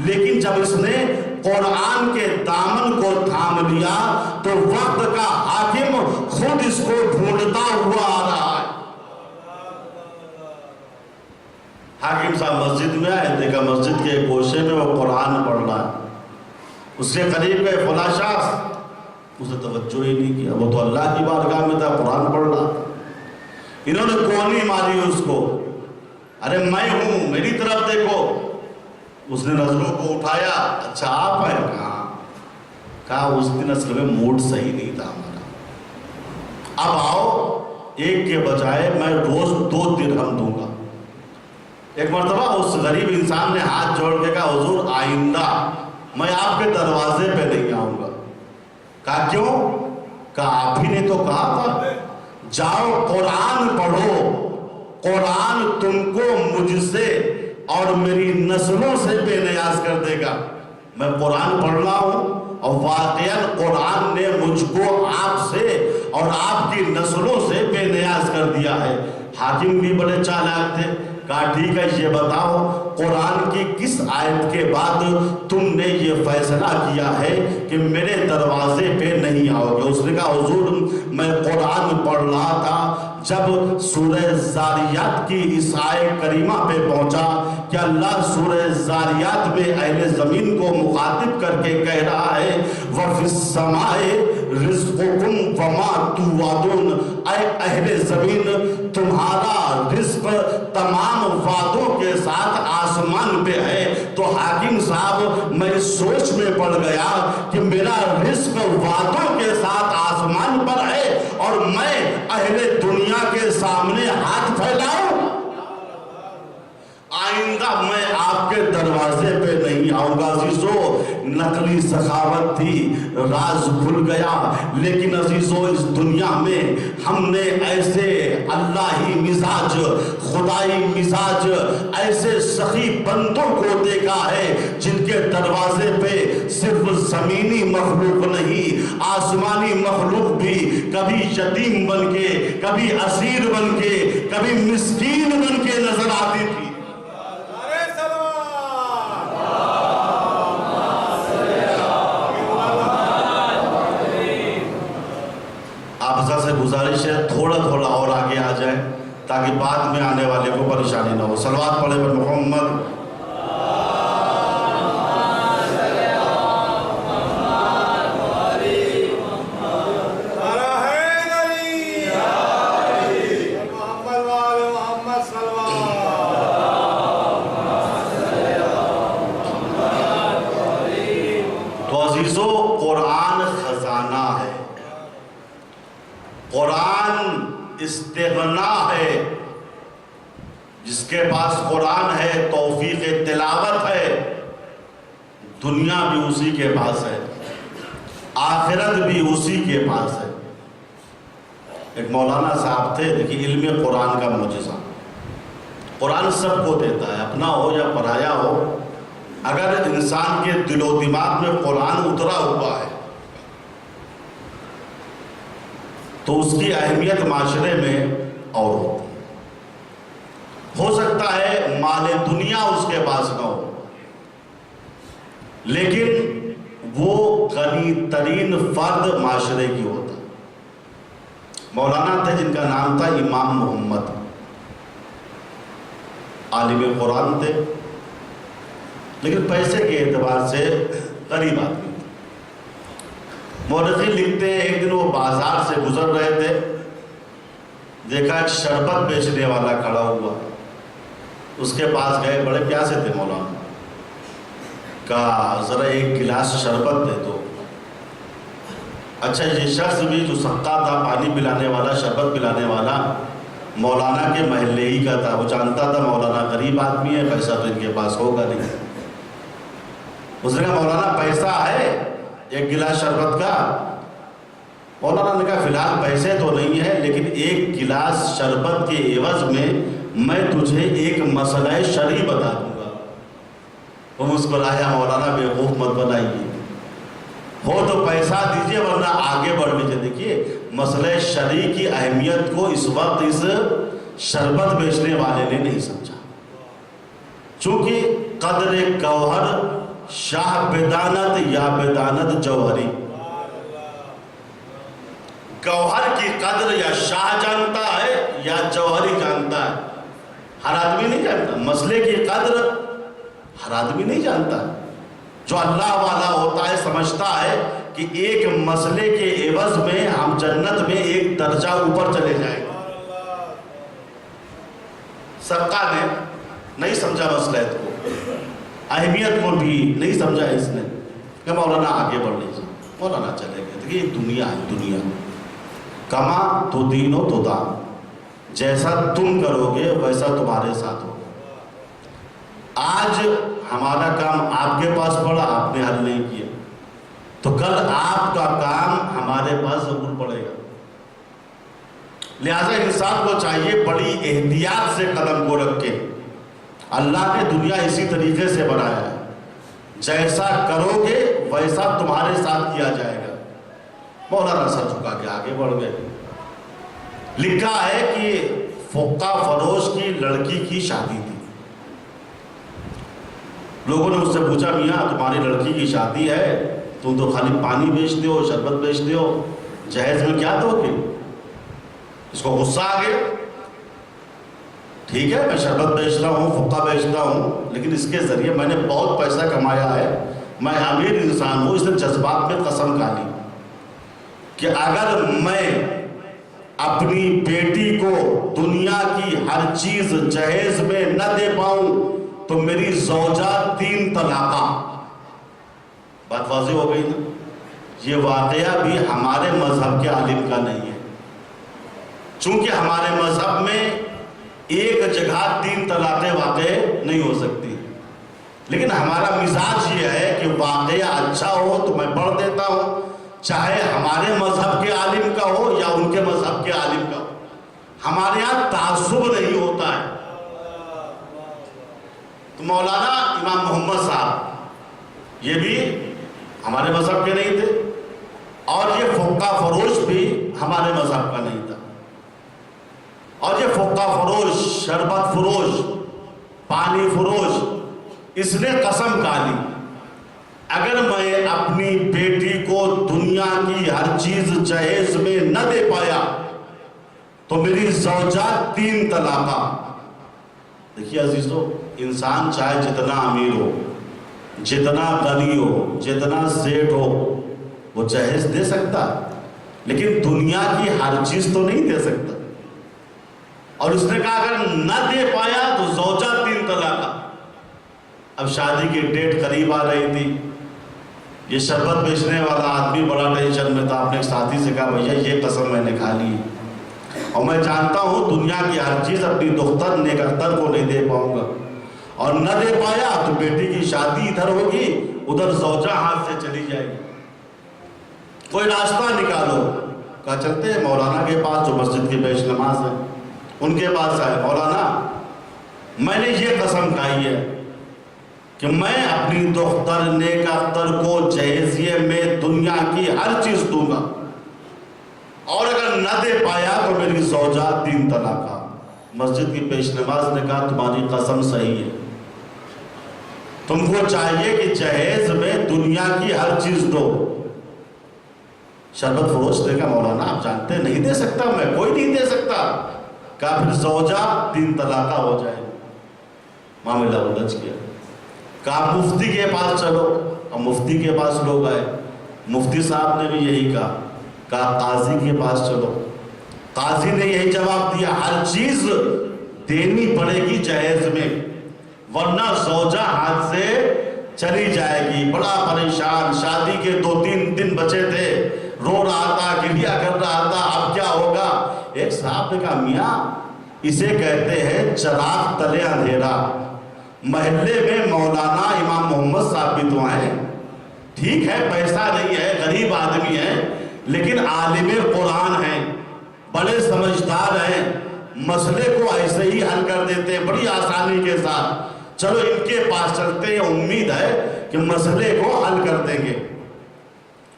لیکن جب اس نے قرآن کے دامن کو تھام لیا تو وقت کا حاکم خود اس کو ڈھونڈتا ہوا آ رہا ہے۔ حاکم صاحب مسجد میں آئے، دیکھا مسجد کے گوشے میں وہ قرآن پڑھ رہا ہے، اس کے قریب گئے، فلاں شخص، اس نے توجہ ہی نہیں کیا، وہ تو اللہ کی بارگاہ میں تھا، قرآن پڑھ رہا تھا۔ انہوں نے کونی ماری اس کو، ارے میں ہوں، میری طرف دیکھو۔ اس نے نظروں کو اٹھایا، اچھا آپ ہیں؟ کہا اس دن اصل میں موڈ صحیح نہیں تھا ہمارا، اب آؤ ایک کے بجائے میں روز 2 درہم دوں گا۔ ایک مرتبہ اس غریب انسان نے ہاتھ جوڑ کے کہا حضور آئندہ میں آپ کے دروازے پہ نہیں آؤں گا۔ کہا کیوں؟ کہا آپ ہی نے تو کہا تھا جاؤ قرآن پڑھو، قرآن تم کو مجھ سے اور میری نسلوں سے بے نیاز کر دے گا۔ میں قرآن پڑھ رہا ہوں اور واقعاً قرآن نے مجھ کو آپ سے اور آپ کی نسلوں سے بے نیاز کر دیا ہے۔ حاکم بھی بڑے چالاک تھے، کہا ٹھیک ہے یہ بتاؤ قرآن کی کس آیت کے بعد تم نے یہ فیصلہ کیا ہے کہ میرے دروازے پہ نہیں آؤ گے؟ اس نے کہا حضور میں قرآن پڑھ رہا تھا، جب سورہ زاریات کی اس آیت کریمہ پہ پہنچا کہ اللہ سورہ زاریات میں اہل زمین کو مخاطب کر کے کہہ رہا ہے وَفِي السَّمَاءِ رِزْقُكُمْ وَمَا تُوعَدُونَ، اے اہل زمین تمہارا رزق تمام وعدوں کے ساتھ آسمان پہ ہے۔ تو حاکم صاحب میں سوچ میں پڑ گیا کہ میرا رزق وعدوں کے ساتھ آسمان پر ہے اور میں اہل دنیا کے سامنے ہاتھ پھیلاؤں؟ آئندہ میں آپ کے دروازے پہ نہیں آؤں گا۔ عزیزو نقلی سخاوت تھی، راز کھل گیا، لیکن عزیزو اس دنیا میں ہم نے ایسے اللہی مزاج، خدائی مزاج، ایسے سخی بندوں کو دیکھا ہے جن کے دروازے پہ صرف زمینی مخلوق نہیں آسمانی مخلوق بھی کبھی یتیم بن کے، کبھی اسیر بن کے، کبھی مسکین بن کے نظر آتی تھی۔ حافظہ سے گزارش ہے تھوڑا تھوڑا اور آگے آ جائے تاکہ بعد میں آنے والے کو پریشانی نہ ہو۔ صلوات پڑھے پر محمد۔ تو عزیزو قرآن خزانہ ہے، قرآن استغنا ہے۔ جس کے پاس قرآن ہے توفیق تلاوت ہے، دنیا بھی اسی کے پاس ہے، آخرت بھی اسی کے پاس ہے۔ ایک مولانا صاحب تھے، دیکھیے علم قرآن کا معجزہ، قرآن سب کو دیتا ہے، اپنا ہو یا پرایا ہو، اگر انسان کے دل و دماغ میں قرآن اترا ہوا ہے تو اس کی اہمیت معاشرے میں اور ہوتی ہے۔ ہو سکتا ہے مال دنیا اس کے پاس نہ ہو، لیکن وہ غنی ترین فرد معاشرے کی ہوتا ہے۔ مولانا تھے جن کا نام تھا امام محمد، عالم قرآن تھے لیکن پیسے کے اعتبار سے غریب آدمی تھے۔ مورخین لکھتے ہیں ایک دن وہ بازار سے گزر رہے تھے، دیکھا ایک شربت بیچنے والا کھڑا ہوا، اس کے پاس گئے، بڑے پیاسے تھے مولانا، کہا ذرا ایک گلاس شربت دے دو۔ اچھا یہ شخص بھی جو سقا تھا، پانی پلانے والا، شربت پلانے والا، مولانا کے محلے ہی کا تھا، وہ جانتا تھا مولانا غریب آدمی ہے، پیسہ تو ان کے پاس ہوگا نہیں۔ اس نے کہا مولانا پیسہ ہے ایک گلاس شربت کا؟ مولانا نے کہا فی الحال پیسے تو نہیں ہے، لیکن ایک گلاس شربت کے عوض میں تجھے ایک مسئلہ شرعی بتا دوں گا۔ وہ مسکرایا مولانا بیوقوف مت بنائیے، ہو تو پیسہ دیجئے ورنہ آگے بڑھ لیجئے۔ دیکھیے مسئلہ شرعی کی اہمیت کو اس وقت اس شربت بیچنے والے نے نہیں سمجھا، چونکہ قدر گوہر شاہ بدانت یا بدانت جوہری، گوہر کی قدر یا شاہ جانتا ہے یا جوہری جانتا ہے، ہر آدمی نہیں جانتا۔ مسئلے کی قدر ہر آدمی نہیں جانتا، جو اللہ والا ہوتا ہے سمجھتا ہے کہ ایک مسئلے کے عوض میں ہم جنت میں ایک درجہ اوپر چلے جائیں گے۔ سرکا نے نہیں سمجھا مسئلہ کو، اہمیت کو بھی نہیں سمجھا اس نے کہ مولانا آگے بڑھ لیجیے، مولانا چلے گئے۔ دیکھیے یہ دنیا ہے، دنیا کما تو دین و تو دان، جیسا تم کرو گے ویسا تمہارے ساتھ ہوگا۔ آج ہمارا کام آپ کے پاس پڑا، آپ نے حل نہیں کیا، تو کل آپ کا کام ہمارے پاس ضرور پڑے گا۔ لہٰذا انسان کو چاہیے بڑی احتیاط سے قدم کو رکھ کے، اللہ نے دنیا اسی طریقے سے بنایا ہے، جیسا کرو گے ویسا تمہارے ساتھ کیا جائے گا۔ مولانا سر جھکا کے آگے بڑھ گئے۔ لکھا ہے کہ فقہ فروش کی لڑکی کی شادی تھی، لوگوں نے اس سے پوچھا میاں تمہاری لڑکی کی شادی ہے، تم تو خالی پانی بیچتے ہو، شربت بیچتے ہو، جہیز میں کیا دو گے؟ اس کو غصہ آ گیا۔ ٹھیک ہے میں شربت بیچ رہا ہوں، فقہ بیچتا ہوں، لیکن اس کے ذریعے میں نے بہت پیسہ کمایا ہے، میں امیر انسان ہوں۔ اس نے جذبات میں قسم کھا لی کہ اگر میں اپنی بیٹی کو دنیا کی ہر چیز جہیز میں نہ دے پاؤں تو میری زوجہ 3 طلاقہ۔ بات واضح ہو گئی نا؟ یہ واقعہ بھی ہمارے مذہب کے عالم کا نہیں ہے، چونکہ ہمارے مذہب میں ایک جگہ 3 طلاقیں واقع نہیں ہو سکتی، لیکن ہمارا مزاج یہ ہے کہ واقعہ اچھا ہو تو میں پڑھ دیتا ہوں، چاہے ہمارے مذہب کے عالم کا ہو یا ان کے مذہب کے عالم کا ہو۔ ہمارے یہاں تعصب نہیں ہوتا ہے۔ تو مولانا امام محمد صاحب یہ بھی ہمارے مذہب کے نہیں تھے، اور یہ فقہ فروش بھی ہمارے مذہب کا نہیں تھا، اور یہ فقہ فروش، شربت فروش، پانی فروش، اس نے قسم کھا لی اگر میں اپنی بیٹی کو دنیا کی ہر چیز جہیز میں نہ دے پایا تو میری زوجہ 3 طلاقہ۔ دیکھیے عزیزو، انسان چاہے جتنا امیر ہو، جتنا غنی ہو، جتنا سیٹ ہو، وہ جہیز دے سکتا، لیکن دنیا کی ہر چیز تو نہیں دے سکتا۔ اور اس نے کہا اگر نہ دے پایا تو زوجہ 3 طلاقہ۔ اب شادی کی ڈیٹ قریب آ رہی تھی، یہ شربت بیچنے والا آدمی بڑا ٹینشن میں تھا۔ اپنے ایک ساتھی سے کہا بھیا یہ قسم میں نے کھا لی، اور میں جانتا ہوں دنیا کی ہر چیز اپنی دختر نیک اختر کو نہیں دے پاؤں گا، اور نہ دے پایا تو بیٹی کی شادی ادھر ہوگی، ادھر زوجہ ہاتھ سے چلی جائے گی، کوئی راستہ نکالو۔ کہا چلتے ہیں مولانا کے پاس جو مسجد کی پیش نماز ہے، ان کے پاس آئے۔ مولانا میں نے یہ قسم کھائی ہے کہ میں اپنی دختر نیک اختر کو جہیزیے میں دنیا کی ہر چیز دوں گا، اور اگر نہ دے پایا تو میری زوجہ 3 طلاقہ۔ مسجد کی پیش نماز نے کہا تمہاری قسم صحیح ہے، تم کو چاہیے کہ جہیز میں دنیا کی ہر چیز دو۔ شربت فروش نے کہا مولانا آپ جانتے نہیں دے سکتا میں، کوئی نہیں دے سکتا۔ کہا پھر زوجہ 3 طلاقہ ہو جائے۔ معاملہ الجھ گیا۔ کہا مفتی کے پاس چلو، اور مفتی کے پاس لوگ آئے، مفتی صاحب نے بھی یہی کہا۔ کہا قاضی کے پاس چلو، قاضی نے یہی جواب دیا ہر چیز دینی پڑے گی جہیز میں، ورنہ زوجہ ہاتھ سے چلی جائے گی۔ بڑا پریشان، شادی کے 2-3 دن بچے تھے، رو رہا تھا، گریہ کر رہا تھا، اب کیا ہوگا؟ ایک صاحب نے کہا میاں اسے کہتے ہیں چراغ تلے اندھیرا۔ محلے میں مولانا امام محمد صاحب بھی تو ہیں، ٹھیک ہے پیسہ نہیں ہے، غریب آدمی ہے، لیکن عالم قرآن ہیں، بڑے سمجھدار ہیں، مسئلے کو ایسے ہی حل کر دیتے ہیں بڑی آسانی کے ساتھ۔ چلو ان کے پاس چلتے ہیں، امید ہے کہ مسئلے کو حل کر دیں گے۔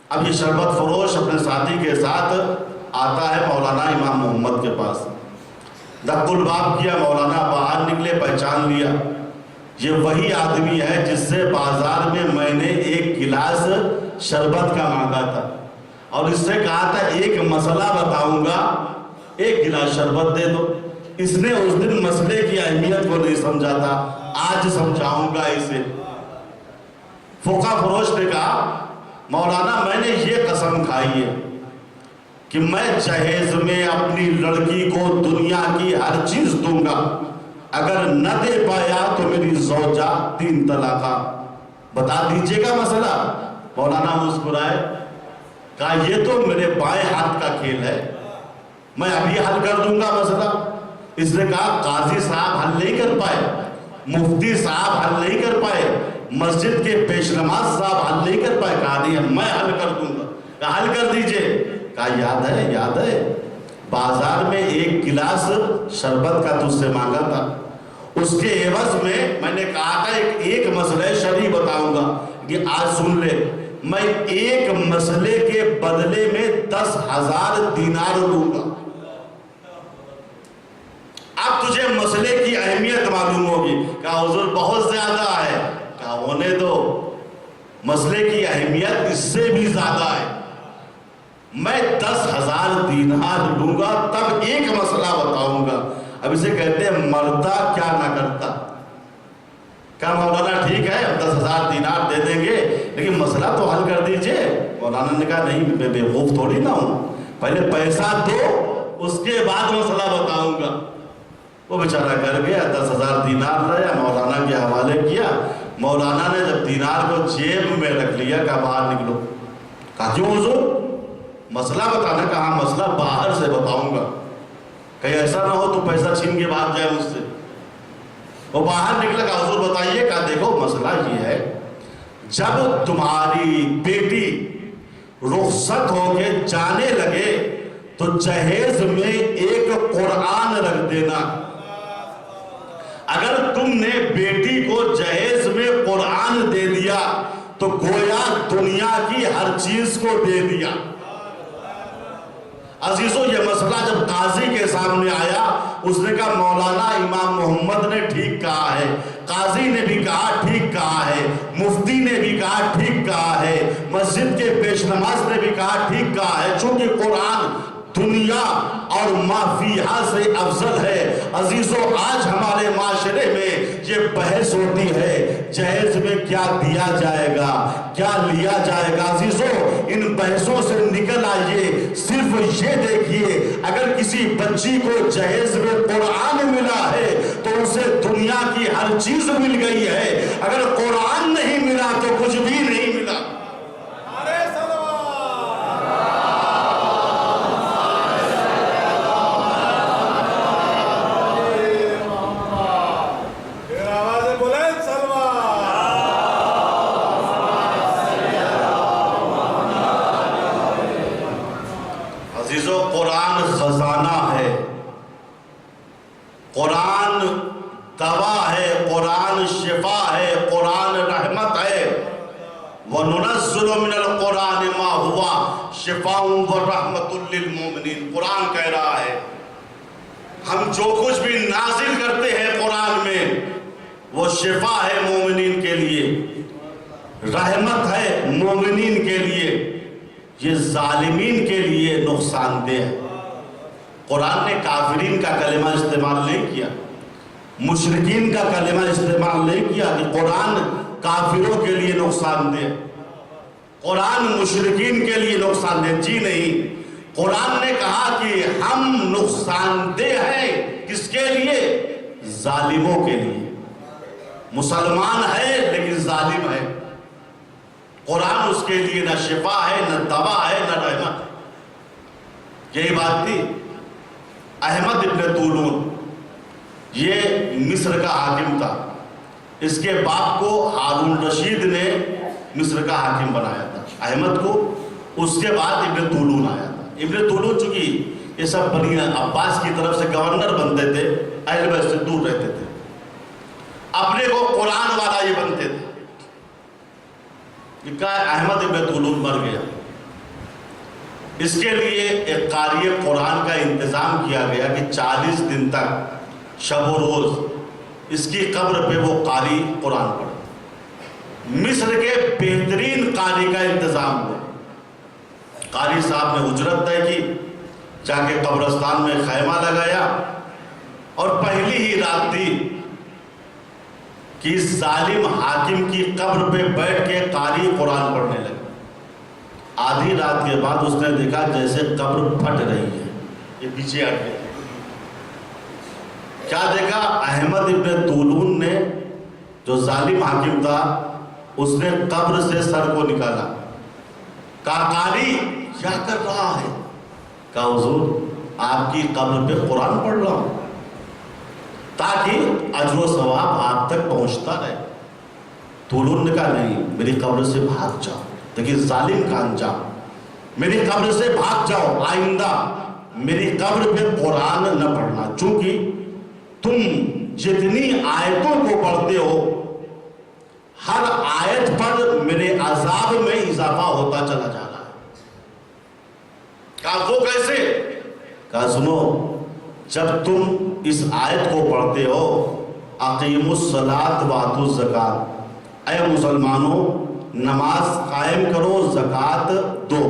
اب یہ شربت فروش اپنے ساتھی کے ساتھ آتا ہے مولانا امام محمد کے پاس، دق الباب کیا، مولانا باہر نکلے، پہچان لیا یہ وہی آدمی ہے جس سے بازار میں نے ایک گلاس شربت کا مانگا تھا اور اس سے کہا تھا ایک مسئلہ بتاؤں گا، ایک گلاس شربت دے دو۔ اس نے اس دن مسئلے کی اہمیت کو نہیں سمجھا تھا، آج سمجھاؤں گا اسے۔ فقہ فروش نے کہا مولانا میں نے یہ قسم کھائی ہے کہ میں جہیز میں اپنی لڑکی کو دنیا کی ہر چیز دوں گا، اگر نہ دے پایا تو میری زوجہ 3 طلاقہ، بتا دیجئے گا مسئلہ۔ مولانا مسکرائے، کہا یہ تو میرے بائیں ہاتھ کا کھیل ہے، میں ابھی حل کر دوں گا مسئلہ۔ اس نے کہا قاضی صاحب حل نہیں کر پائے، مفتی صاحب حل نہیں کر پائے، مسجد کے پیش نماز صاحب حل نہیں کر پائے، کہا نہیں میں حل کر دوں گا، کہا حل کر دیجئے۔ کہا یاد ہے بازار میں ایک گلاس شربت کا تجھ سے مانگا تھا، اس کے عوض میں نے کہا تھا ایک مسئلہ شرعی بتاؤں گا، کہ آج سن لے، میں ایک مسئلے کے بدلے میں 10,000 دینار دوں گا۔ اب تجھے مسئلے کی اہمیت معلوم ہوگی۔ کہا حضور بہت زیادہ ہے، کہا ہونے دو، مسئلے کی اہمیت اس سے بھی زیادہ ہے، میں 10,000 دینار لوں گا تب ایک مسئلہ بتاؤں گا۔ اب اسے کہتے ہیں مرتا کیا نہ کرتا۔ کہا مولانا ٹھیک ہے 10,000 دینار دے دیں گے لیکن مسئلہ تو حل کر دیجئے۔ مولانا نے کہا نہیں، میں بیوقوف تھوڑی نہ ہوں، پہلے پیسہ دو اس کے بعد مسئلہ بتاؤں گا۔ وہ بیچارہ کر گیا، 10,000 دینار لایا، مولانا کے حوالے کیا۔ مولانا نے جب دینار کو جیب میں رکھ لیا، کہا باہر نکلو۔ کہا کیوں حضور؟ مسئلہ بتانا۔ کہا مسئلہ باہر سے بتاؤں گا، کہیں ایسا نہ ہو تو پیسہ چھین کے بھاگ جائے مجھ سے۔ وہ باہر نکلا، کہا حضور بتائیے۔ کہا دیکھو مسئلہ یہ ہے، جب تمہاری بیٹی رخصت ہو کے جانے لگے تو جہیز میں ایک قرآن رکھ دینا۔ اگر تم نے بیٹی کو جہیز میں قرآن دے دیا تو گویا دنیا کی ہر چیز کو دے دیا۔ عزیزو یہ مسئلہ جب قاضی کے سامنے آیا، اس نے کہا مولانا امام محمد نے ٹھیک کہا ہے، قاضی نے بھی کہا ٹھیک کہا ہے، مفتی نے بھی کہا ٹھیک کہا ہے، مسجد کے پیش نماز نے بھی کہا ٹھیک کہا ہے، چونکہ قرآن دنیا اور ما فیہا سے افضل ہے۔ عزیزو آج ہمارے معاشرے میں یہ بحث ہوتی ہے جہیز میں کیا دیا جائے گا، کیا لیا جائے گا۔ عزیزو ان بحثوں سے نکل آئیے، صرف یہ دیکھیے اگر کسی بچی کو جہیز میں قرآن ملا ہے تو اسے دنیا کی ہر چیز مل گئی ہے، اگر قرآن نہیں ملا تو کچھ بھی نہیں ملا۔ قرآن خزانہ ہے، قرآن دوا ہے، قرآن شفا ہے، قرآن رحمت ہے۔ وَنُنَزِّلُ مِنَ الْقُرْآنِ مَا هُوَ شِفَاءٌ وَرَحْمَةٌ لِّلْمُؤْمِنِينَ۔ قرآن کہہ رہا ہے ہم جو کچھ بھی نازل کرتے ہیں قرآن میں وہ شفا ہے مومنین کے لیے، رحمت ہے مومنین کے لیے، یہ ظالمین کے لیے نقصان دہ ہے۔ قرآن نے کافرین کا کلمہ استعمال نہیں کیا، مشرکین کا کلمہ استعمال نہیں کیا کہ قرآن کافروں کے لیے نقصان دہ، قرآن مشرکین کے لیے نقصان دہ، جی نہیں۔ قرآن نے کہا کہ ہم نقصان دہ ہیں، کس کے لیے؟ ظالموں کے لیے۔ مسلمان ہے لیکن ظالم ہے، قرآن اس کے لیے نہ شفا ہے، نہ دوا ہے، نہ رحمت ہے۔ یہی بات تھی احمد ابن طولون، یہ مصر کا حاکم تھا، اس کے باپ کو ہارون رشید نے مصر کا حاکم بنایا تھا، احمد کو، اس کے بعد ابن طولون آیا تھا۔ ابن طولون چونکہ یہ سب بنی عباس کی طرف سے گورنر بنتے تھے، اہل بیت سے دور رہتے تھے۔ اپنے کو قرآن والا ہی بنتے تھے. کہا احمد ابن طولون مر گیا، اس کے لیے ایک قاری قرآن کا انتظام کیا گیا کہ 40 دن تک شب و روز اس کی قبر پہ وہ قاری قرآن پڑھے. مصر کے بہترین قاری کا انتظام ہوا. قاری صاحب نے اجرت طے کی، جا کے قبرستان میں خیمہ لگایا، اور پہلی ہی رات تھی کہ اس ظالم حاکم کی قبر پہ بیٹھ کے قاری قرآن پڑھنے لگا. آدھی رات کے بعد اس نے دیکھا جیسے قبر پھٹ رہی ہے، یہ پیچھے ہٹ گئی. کیا دیکھا؟ احمد ابن طولون نے، جو ظالم حاکم تھا، اس نے قبر سے سر کو نکالا. کہا قاری کیا کر رہا ہے؟ کہا حضور آپ کی قبر پہ قرآن پڑھ رہا ہوں تاکہ اجر و ثواب آپ تک پہنچتا رہے. طولون نے کہا نہیں، میری قبر سے بھاگ جاؤ. دیکھیے ظالم کا انجام، میری قبر سے بھاگ جاؤ، آئندہ میری قبر پہ قرآن نہ پڑھنا، چونکہ تم جتنی آیتوں کو پڑھتے ہو ہر آیت پر میرے عذاب میں اضافہ ہوتا چلا جا رہا ہے. کہا وہ کیسے؟ کہا سنو، جب تم اس آیت کو پڑھتے ہو اقیموا الصلاۃ وآتوا الزکاۃ، اے مسلمانوں نماز قائم کرو، زکوٰۃ دو،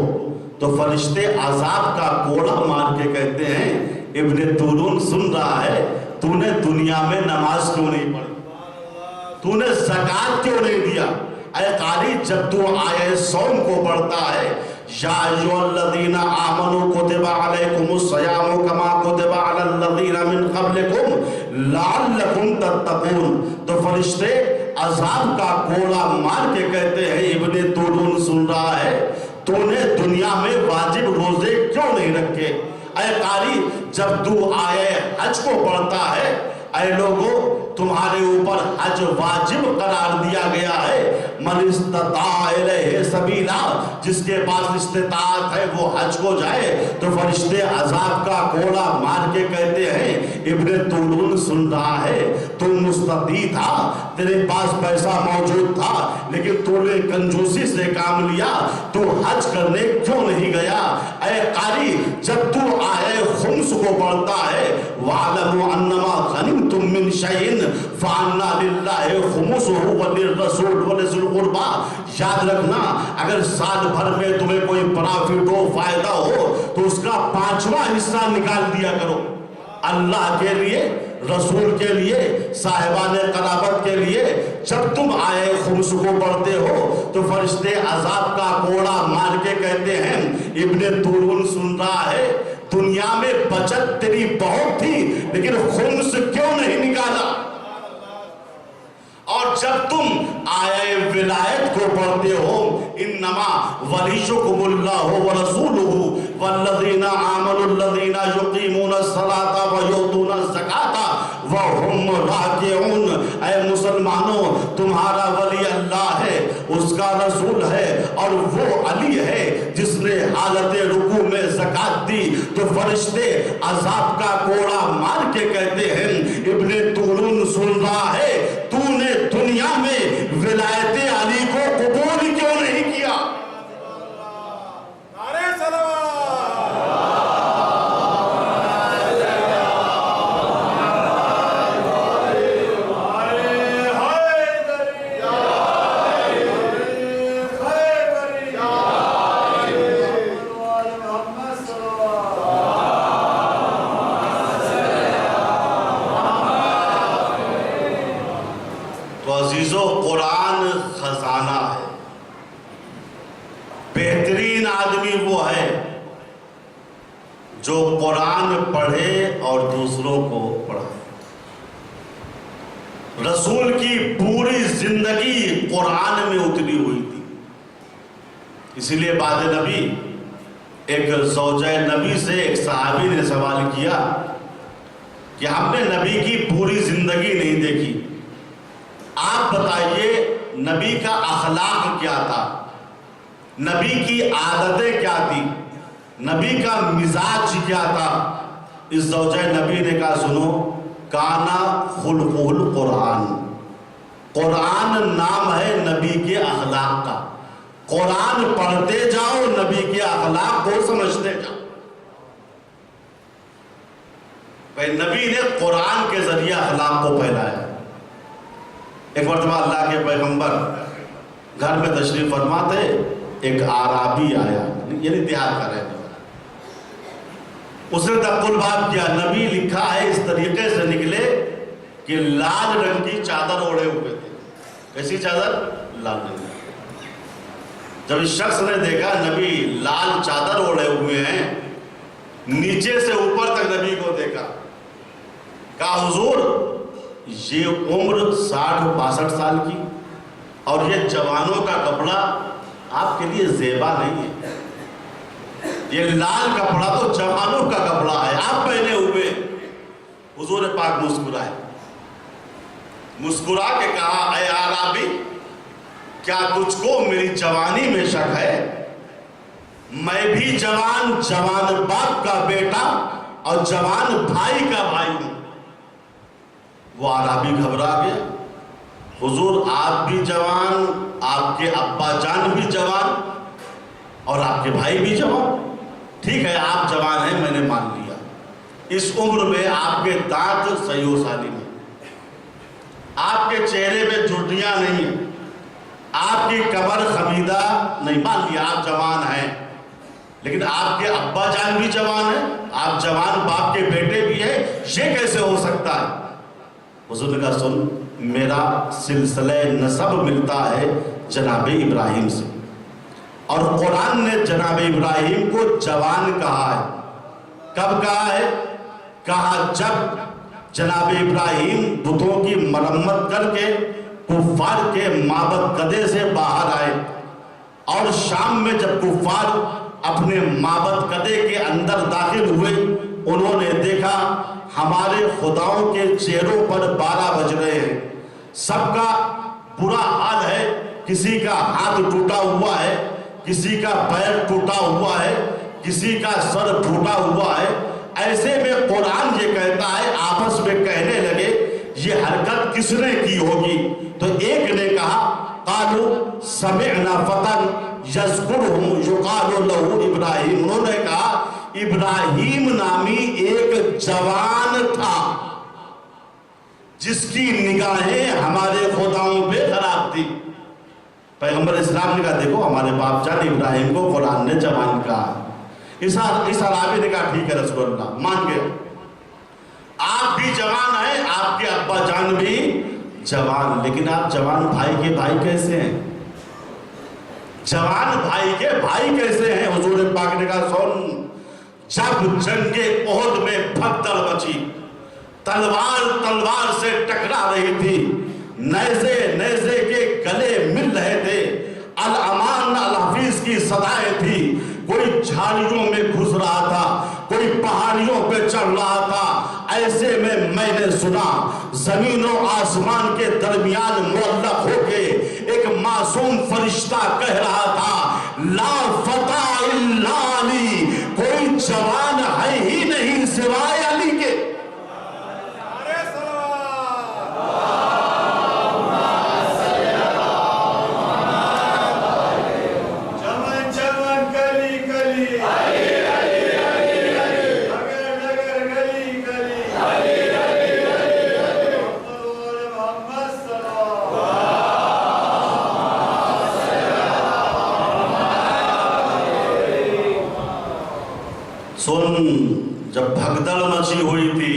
تو فرشتے عذاب کا کوڑا مار کے کہتے ہیں ابن طولون سن رہا ہے، تو نے دنیا میں نماز کیوں نہیں پڑھی، تو نے زکوٰۃ کیوں نہیں دیا؟ اے قاری جب تو آیہ صوم کو پڑھتا ہے، یا ایھا الذین آمنوا کتب علیکم الصیام کما کتب علی الذین من قبلکم لعلکم تتقون، تو فرشتے عذاب کا کوڑا مار کے کہتے ہیں ابن طولون سن رہا ہے، تو نے دنیا میں واجب روزے کیوں نہیں رکھے؟ اے قاری جب تو آیہ حج کو پڑھتا ہے، اے لوگوں تمہارے اوپر حج واجب قرار دیا گیا ہے، من استطاع الیہ سبیلا، جس کے پاس استطاعت ہے وہ حج کو جائے. تو فرشتے عذاب کا کوڑا مار کے کہتے ہیں ابن طولون سن رہا ہے، تم مستطیع تھا، تیرے پاس پیسہ موجود تھا، لیکن تو نے کنجوسی سے کام لیا، تو حج کرنے کیوں نہیں گیا؟ اے قاری جب تو آیہ خمس کو پڑھتا ہے، وَاعْلَمُوا أَنَّمَا غَنِمْتُم مِّن شَيْءٍ فَأَنَّ لِلَّهِ خُمُسُهُ وَلِلرَّسُولِ وَلِذِي الْقُرْبَىٰ. یاد رکھنا اگر سال بھر میں تمہیں کوئی پرافٹ ہو، فائدہ ہو، تو اس کا 5واں حصہ نکال دیا کرو، اللہ کے لیے، رسول کے لیے، صاحبان قرابت کے لیے. جب تم آئے خمس کو پڑھتے ہو تو فرشتے عذاب کا کوڑا مار کے کہتے ہیں ابن طولون سن رہا ہے، دنیا میں بچت تیری بہت تھی لیکن خمس کیوں نہیں نکالا؟ اور جب تم آیہ ولایت کو پڑھتے ہو، انما ولیکم اللہ ورسولہ والذین آمنوا الذین یقیمون الصلاۃ ویؤتون الزکاۃ وہم راکعون. اے مسلمانوں تمہارا ولی اللہ ہے، اس کا رسول ہے، اور وہ علی ہے جس نے حالت رکوع میں زکوٰۃ دی. تو فرشتے عذاب کا کوڑا مار کے کہتے ہیں ابن طولون سن رہا ہے، تو نے دنیا میں ولایت علی کو قبول کیوں نہیں کیا؟ قرآن خزانہ ہے. بہترین آدمی وہ ہے جو قرآن پڑھے اور دوسروں کو پڑھائے. رسول کی پوری زندگی قرآن میں اتری ہوئی تھی. اسی لیے بعد نبی ایک زوجہ نبی سے ایک صحابی نے سوال کیا کہ ہم نے نبی کی پوری زندگی نہیں دیکھی، آپ بتائیے نبی کا اخلاق کیا تھا، نبی کی عادتیں کیا تھی، نبی کا مزاج کیا تھا؟ اس زوجہ نبی نے کہا سنو، کانا خلقہ القرآن، قرآن نام ہے نبی کے اخلاق کا. قرآن پڑھتے جاؤ، نبی کے اخلاق کو سمجھتے جاؤ. بھائی نبی نے قرآن کے ذریعے اخلاق کو پھیلایا. ایک مرتبہ اللہ کے پیغمبر گھر میں تشریف فرما تھے، ایک اعرابی آیا، یعنی دیہات کا رہنے والا. اس نے تقل بات کیا، نبی لکھا ہے اس طریقے سے نکلے کہ لال رنگ کی چادر اوڑھے ہوئے تھے. کیسی چادر؟ لال رنگ. جب اس شخص نے دیکھا نبی لال چادر اوڑھے ہوئے ہیں، نیچے سے اوپر تک نبی کو دیکھا، کہا حضور یہ عمر 60-62 سال کی اور یہ جوانوں کا کپڑا آپ کے لیے زیبا نہیں ہے. یہ لال کپڑا تو جوانوں کا کپڑا ہے، آپ پہنے ہوئے. حضور پاک مسکرائے، مسکرا کے کہا اے اعرابی، کیا تجھ کو میری جوانی میں شک ہے؟ میں بھی جوان باپ کا بیٹا اور جوان بھائی کا بھائی ہوں. وہ اعرابی گھبرا گیا، حضور آپ بھی جوان، آپ کے ابا جان بھی جوان اور آپ کے بھائی بھی جوان. ٹھیک ہے آپ جوان ہیں، میں نے مان لیا. اس عمر میں آپ کے دانت صحیح و سالم ہیں، آپ کے چہرے میں جھرریاں نہیں ہیں، آپ کی کمر خمیدہ نہیں. مان لیا آپ جوان ہیں، لیکن آپ کے ابا جان بھی جوان ہیں، آپ جوان باپ کے بیٹے بھی ہیں، یہ کیسے ہو سکتا ہے؟ حضور نے کہا سن، میرا سلسلہ نسب ملتا ہے جناب ابراہیم سے، اور قرآن نے جناب ابراہیم کو جوان کہا ہے. کب کہا ہے؟ کہا جب جناب ابراہیم بتوں کی مرمت کر کے کفار کے معبد قدے سے باہر آئے، اور شام میں جب کفار اپنے معبد قدے کے اندر داخل ہوئے، انہوں نے دیکھا ہمارے خداؤں کے چہروں پر 12 بج رہے ہیں، سب کا برا حال ہے، کسی کا ہاتھ ٹوٹا ہوا ہے، کسی کا پیر ٹوٹا ہوا ہے، کسی کا سر پھوٹا ہوا ہے. ایسے میں قرآن یہ کہتا ہے، آپس میں کہنے لگے یہ حرکت کس نے کی ہوگی؟ تو ایک نے کہا قالوا سمعنا فتى یذکرہم یقال لہ ابراہیم. انہوں نے کہا ابراہیم نامی ایک جوان تھا جس کی نگاہیں ہمارے خداؤں پہ خراب تھی. پیغمبر اسلام نے کہا دیکھو ہمارے باپ جان ابراہیم کو قرآن نے جوان کہا. اس اعرابی نے کہا ٹھیک ہے رسول اللہ، مان گئے. آپ بھی جوان ہیں، آپ کے ابا جان بھی جوان، لیکن آپ جوان بھائی کے بھائی کیسے ہیں؟ جوان بھائی کے بھائی کیسے ہیں؟ حضور پاک نے کہا سن، جب جنگ احد میں بھگدڑ مچی، تلوار سے ٹکرا رہی تھی، نیزے کے گلے مل رہے تھے، الامان الحفیظ کی صدائیں تھی، کوئی جھاڑیوں میں گھس رہا تھا، کوئی پہاڑیوں پہ چڑھ رہا تھا. ایسے میں نے سنا زمین و آسمان کے درمیان معلق ہو کے ایک معصوم فرشتہ کہہ رہا تھا لا فتى الا علی، کوئی جوان ہے ہی نہیں سوائے علی کے. جب بھگدڑ مچی ہوئی تھی،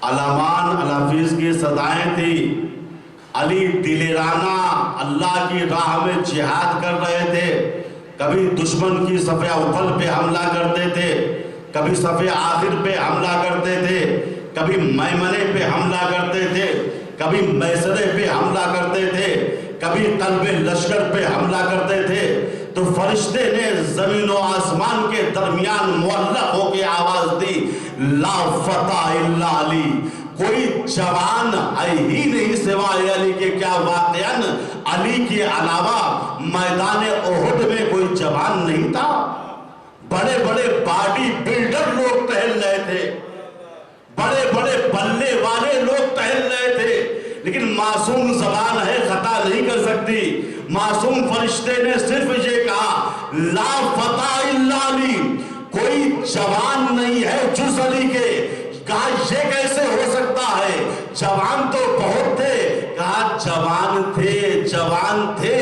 الامان الحفیظ کی صدائیں تھی، علی دلیرانہ اللہ کی راہ میں جہاد کر رہے تھے. کبھی دشمن کی صف اول پہ حملہ کرتے تھے، کبھی صف آخر پہ حملہ کرتے تھے، کبھی میمنے پہ حملہ کرتے تھے، کبھی میسرے پہ حملہ کرتے تھے، کبھی قلب لشکر پہ حملہ کرتے تھے. تو فرشتے نے زمین و آسمان کے درمیان معلق ہو کے آواز دی لا فتى الا علی، کوئی جوان ہے ہی نہیں سوائے علی کے. کیا واقعاً علی کے علاوہ میدان احد میں کوئی جوان نہیں تھا؟ بڑے بڑے باڈی بلڈر لوگ ٹہل رہے تھے، بڑے بڑے بلے والے لوگ ٹہل رہے تھے، لیکن معصوم زبان ہے، خطا نہیں کر سکتی. معصوم فرشتے نے صرف یہ کہا لا فتح الا علی، کوئی جوان نہیں ہے جز علی کے. کہا یہ کیسے ہو سکتا ہے، جوان تو بہت تھے. کہا جوان تھے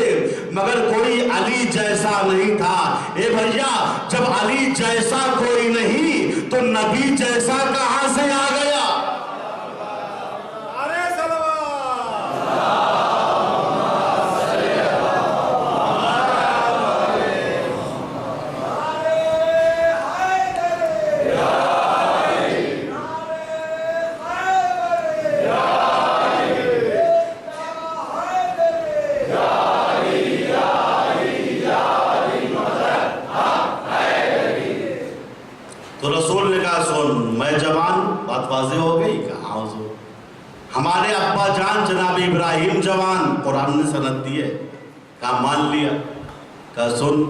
مگر کوئی علی جیسا نہیں تھا. اے بھیا جب علی جیسا کوئی نہیں تو نبی جیسا کہاں سے آ گیا؟ واضح ہو گئی. کہاں حضور، ہمارے ابا جان جناب ابراہیم جوان، قرآن نے سند دی ہے. کہا مان لیا. کہا سن،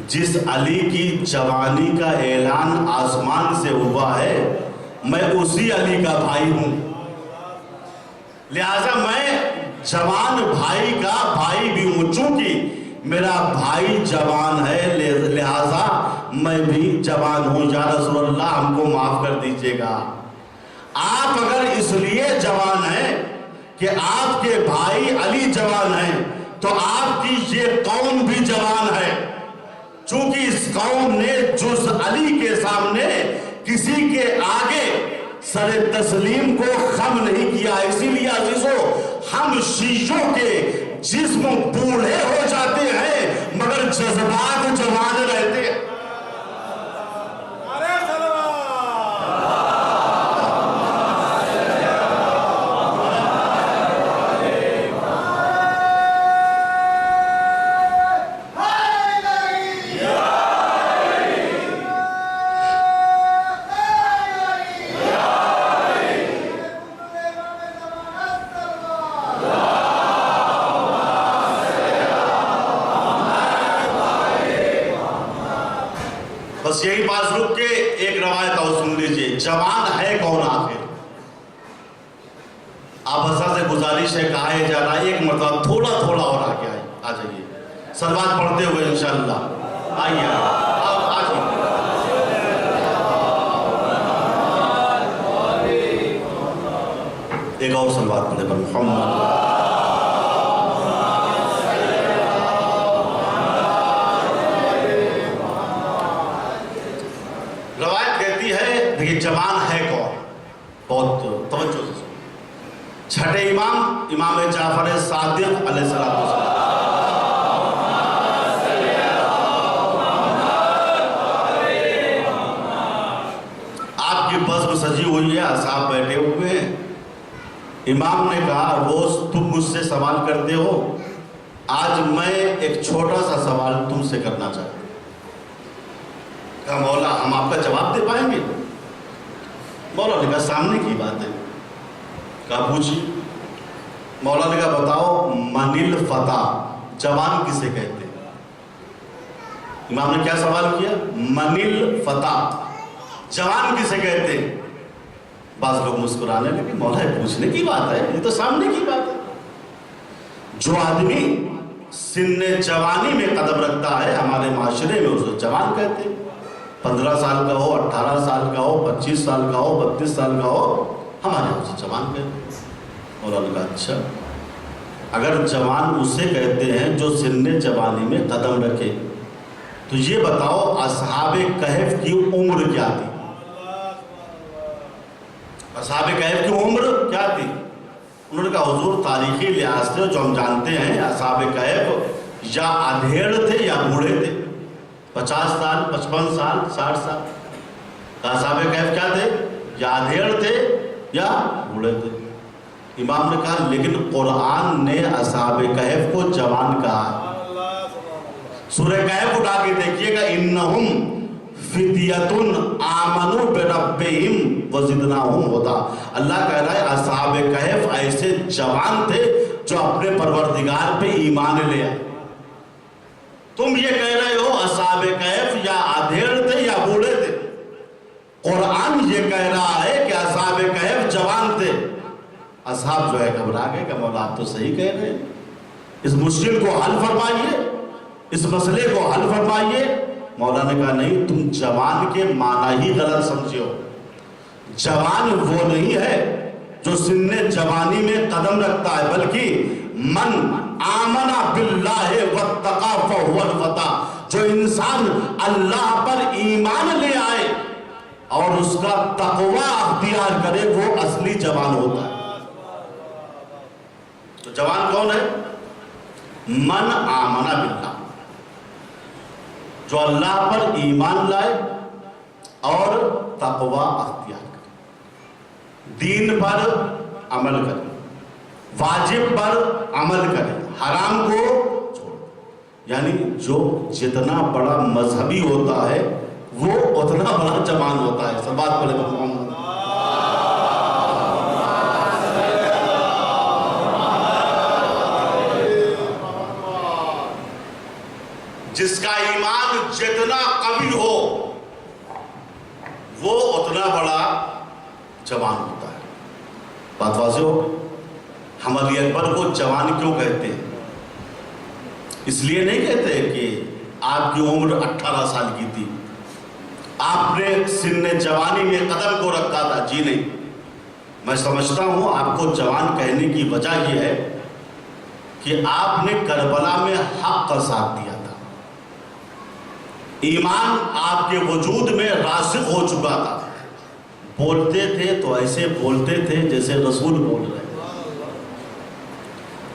جس علی کی جوانی کا اعلان آسمان سے ہوا ہے میں اسی علی کا بھائی ہوں، لہذا میں جوان بھائی کا بھائی بھی ہوں. چونکہ میرا بھائی جوان ہے لہذا میں بھی جوان ہوں. یا رسول اللہ ہم کو معاف کر دیجئے گا. آپ اگر اس لیے جوان ہیں کہ آپ کے بھائی علی جوان ہیں تو آپ کی یہ قوم بھی جوان ہے. چونکہ اس قوم نے جز علی کے سامنے کسی کے آگے سر تسلیم کو خم نہیں کیا. اسی لیے عزیزو، ہم شیعوں کے جسم بوڑھے ہو جاتے ہیں مگر جذبات جوان رہتے ہیں. بس یہی بات رک کے ایک روایت اور سن لیجئے. جوان ہے کون آخر؟ آپ حضرت سے گزارش ہے، کہا جا رہا ہے ایک مرتبہ تھوڑا اور آگے آ جائیے سلوات پڑھتے ہوئے انشاءاللہ. آئیے ایک اور سلوات پڑھنے پر محمد. دیکھیے جوان ہے کون، بہت توجہ سے سنو. چھٹے امام جعفر صادق علیہ السلام. آپ کی بزم سجی ہوئی ہے، اصحاب بیٹھے ہوئے ہیں. امام نے کہا روز تم مجھ سے سوال کرتے ہو، آج میں ایک چھوٹا سا سوال تم سے کرنا چاہتا ہوں. کہا مولا ہم آپ کا جواب دے پائیں گے؟ مولا نے کہا سامنے کی بات ہے. کہا پوچھی. مولا نے کہا بتاؤ من الفتح، جوان کسے کہتے ہیں؟ امام نے کیا سوال کیا؟ من الفتح، جوان کسے کہتے ہیں؟ بعض لوگ مسکرانے لگے. مولا پوچھنے کی بات ہے، یہ تو سامنے کی بات ہے. جو آدمی سن جوانی میں قدم رکھتا ہے ہمارے معاشرے میں اسے جوان کہتے ہیں. 15 سال کا ہو، 18 سال کا ہو، 25 سال کا ہو، 32 سال کا ہو، ہمارے یہاں سے جوان کہتے ہیں. مولانا نے کہا اچھا، اگر جوان اسے کہتے ہیں جو سن جوانی میں قدم رکھے تو یہ بتاؤ اصحاب کہف کی عمر کیا تھی؟ اصحاب کہف کی عمر کیا تھی؟ انہوں نے کہا حضور تاریخی لحاظ سے جو ہم جانتے ہیں اصحاب کہف یا ادھیڑ تھے یا بوڑھے تھے. 50 سال، 55 سال، 60 سال. اصحاب کہف کیا تھے؟ یا ادھیڑ تھے یا بوڑھے تھے. امام نے کہا لیکن قرآن نے اصحاب کہف کو جوان کہا. سورہ کہف اٹھا کے دیکھیے گا، انہم فدیتن آمنوا بربہم وزدناہم ہدا. اللہ کہہ رہا ہے اصحاب کہف ایسے جوان تھے جو اپنے پروردگار پہ ایمان لے آئے. تم یہ کہہ رہے ہو اصحاب کہف یا ادھیڑ تھے یا بوڑھے تھے. قرآن یہ کہہ رہا ہے کہ اصحاب کہف جوان تھے. اصحاب جو ہے گھبرا گئے کہ مولا آپ تو صحیح کہہ رہے ہیں، اس مشکل کو حل فرمائیے، اس مسئلے کو حل فرمائیے۔ مولا نے کہا نہیں، تم جوان کے معنی ہی غلط سمجھے ہو۔ جوان وہ نہیں ہے جو سن جوانی میں قدم رکھتا ہے، بلکہ من آمن باللہ واتقى فهو الفتى، جو انسان اللہ پر ایمان لے آئے اور اس کا تقوی اختیار کرے، وہ اصلی جوان ہوتا ہے۔ تو جوان کون ہے؟ من آمن باللہ، جو اللہ پر ایمان لائے اور تقوی اختیار کرے، دین پر عمل کرے، واجب پر عمل کرے، حرام کو چھوڑ۔ یعنی جو جتنا بڑا مذہبی ہوتا ہے وہ اتنا بڑا جوان ہوتا ہے۔ سب بات پڑھے محمد۔ جس کا ایمان جتنا قوی ہو وہ اتنا بڑا جوان ہوتا ہے۔ بات واضح ہو؟ ہم علی اکبر کو جوان کیوں کہتے ہیں؟ اس لیے نہیں کہتے کہ آپ کی عمر 18 سال کی تھی، آپ نے سن جوانی میں قدم کو رکھا تھا، جی نہیں۔ میں سمجھتا ہوں آپ کو جوان کہنے کی وجہ یہ ہے کہ آپ نے کربلا میں حق کا ساتھ دیا تھا، ایمان آپ کے وجود میں راسخ ہو چکا تھا، بولتے تھے تو ایسے بولتے تھے جیسے رسول بول رہے ہیں،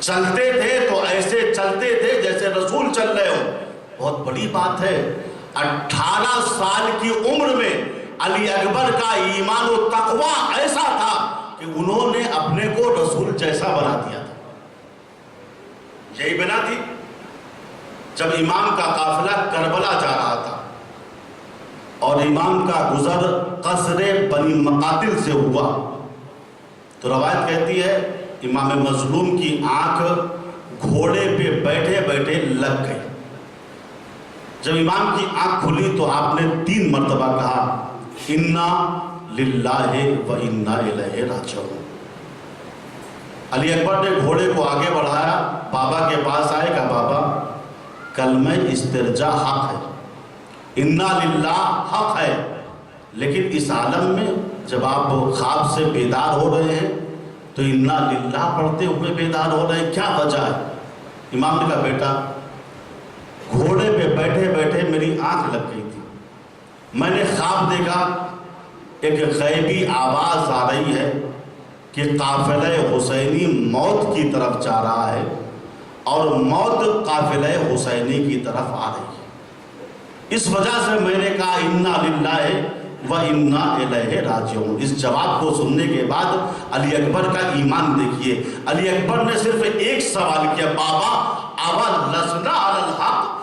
چلتے تھے تو ایسے چلتے تھے جیسے رسول چل رہے ہو۔ بہت بڑی بات ہے، 18 سال کی عمر میں علی اکبر کا ایمان و تقوی ایسا تھا کہ انہوں نے اپنے کو رسول جیسا بنا دیا تھا۔ یہی بنا تھی جب امام کا قافلہ کربلا جا رہا تھا اور امام کا گزر قصر بنی مقاتل سے ہوا، تو روایت کہتی ہے امام مظلوم کی آنکھ گھوڑے پہ بیٹھے بیٹھے لگ گئی۔ جب امام کی آنکھ کھلی تو آپ نے 3 مرتبہ کہا انا للہ و انا الیہ راجعون۔ علی اکبر نے گھوڑے کو آگے بڑھایا، بابا کے پاس آئے، کہا بابا کلمہ استرجاع حق ہے، انا للہ حق ہے، لیکن اس عالم میں جب آپ خواب سے بیدار ہو رہے ہیں تو انا للہ پڑھتے ہوئے بیدار ہو رہے ہیں، کیا وجہ ہے؟ امام نے کہا بیٹا گھوڑے پہ بیٹھے بیٹھے میری آنکھ لگ گئی تھی، میں نے خواب دیکھا ایک غیبی آواز آ رہی ہے کہ قافلہ حسینی موت کی طرف جا رہا ہے اور موت قافلہ حسینی کی طرف آ رہی ہے، اس وجہ سے میں نے کہا انا للہ و انا الیہ راجعون۔ اس جواب کو سننے کے بعد علی اکبر کا ایمان دیکھیے، علی اکبر نے صرف ایک سوال کیا، بابا اولسنا علی الحق،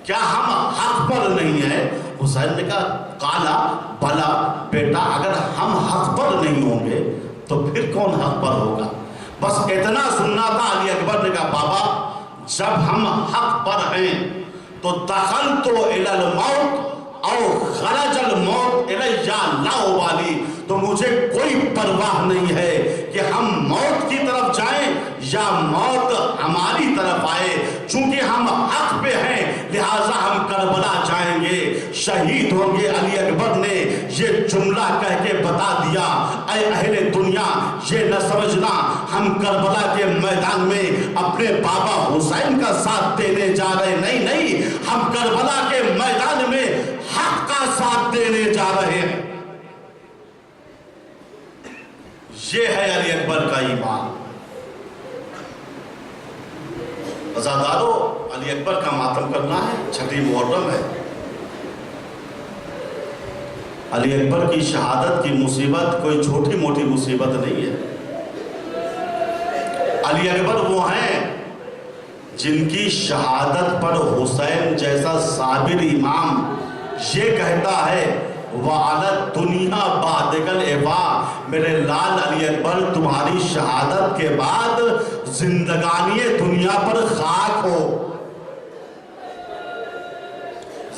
کیا ہم حق پر نہیں ہیں؟ حسین نے کہا قالا بلا، بیٹا اگر ہم حق پر نہیں ہوں گے تو پھر کون حق پر ہوگا؟ بس اتنا سننا تھا۔ علی اکبر نے کہا بابا جب ہم حق پر ہیں تو دخلت الی الموت او خرج الموت الی لا ابالی، تو مجھے کوئی پرواہ نہیں ہے کہ ہم موت کی طرف جائیں یا موت ہماری طرف آئے، چونکہ ہم حق پہ ہیں لہٰذا ہم کربلا جائیں گے، شہید ہوں گے۔ علی اکبر نے یہ جملہ کہہ کے بتا دیا اے اہل دنیا یہ نہ سمجھنا ہم کربلا کے میدان میں اپنے بابا حسین کا ساتھ دینے جا رہے، نہیں نہیں، ہم کربلا کے میدان میں حق کا ساتھ دینے جا رہے ہیں۔ یہ ہے علی اکبر کا ایمان۔ عزادارو علی اکبر کا ماتم کرنا ہے، 6 محرم ہے۔ علی اکبر کی شہادت کی مصیبت کوئی چھوٹی موٹی مصیبت نہیں ہے۔ علی اکبر وہ ہیں جن کی شہادت پر حسین جیسا صابر امام یہ کہتا ہے وَعَلَى الدُّنْيَا بَعْدَكَ الْإِبَا، میرے لال علی اکبر تمہاری شہادت کے بعد زندگانی دنیا پر خاک ہو۔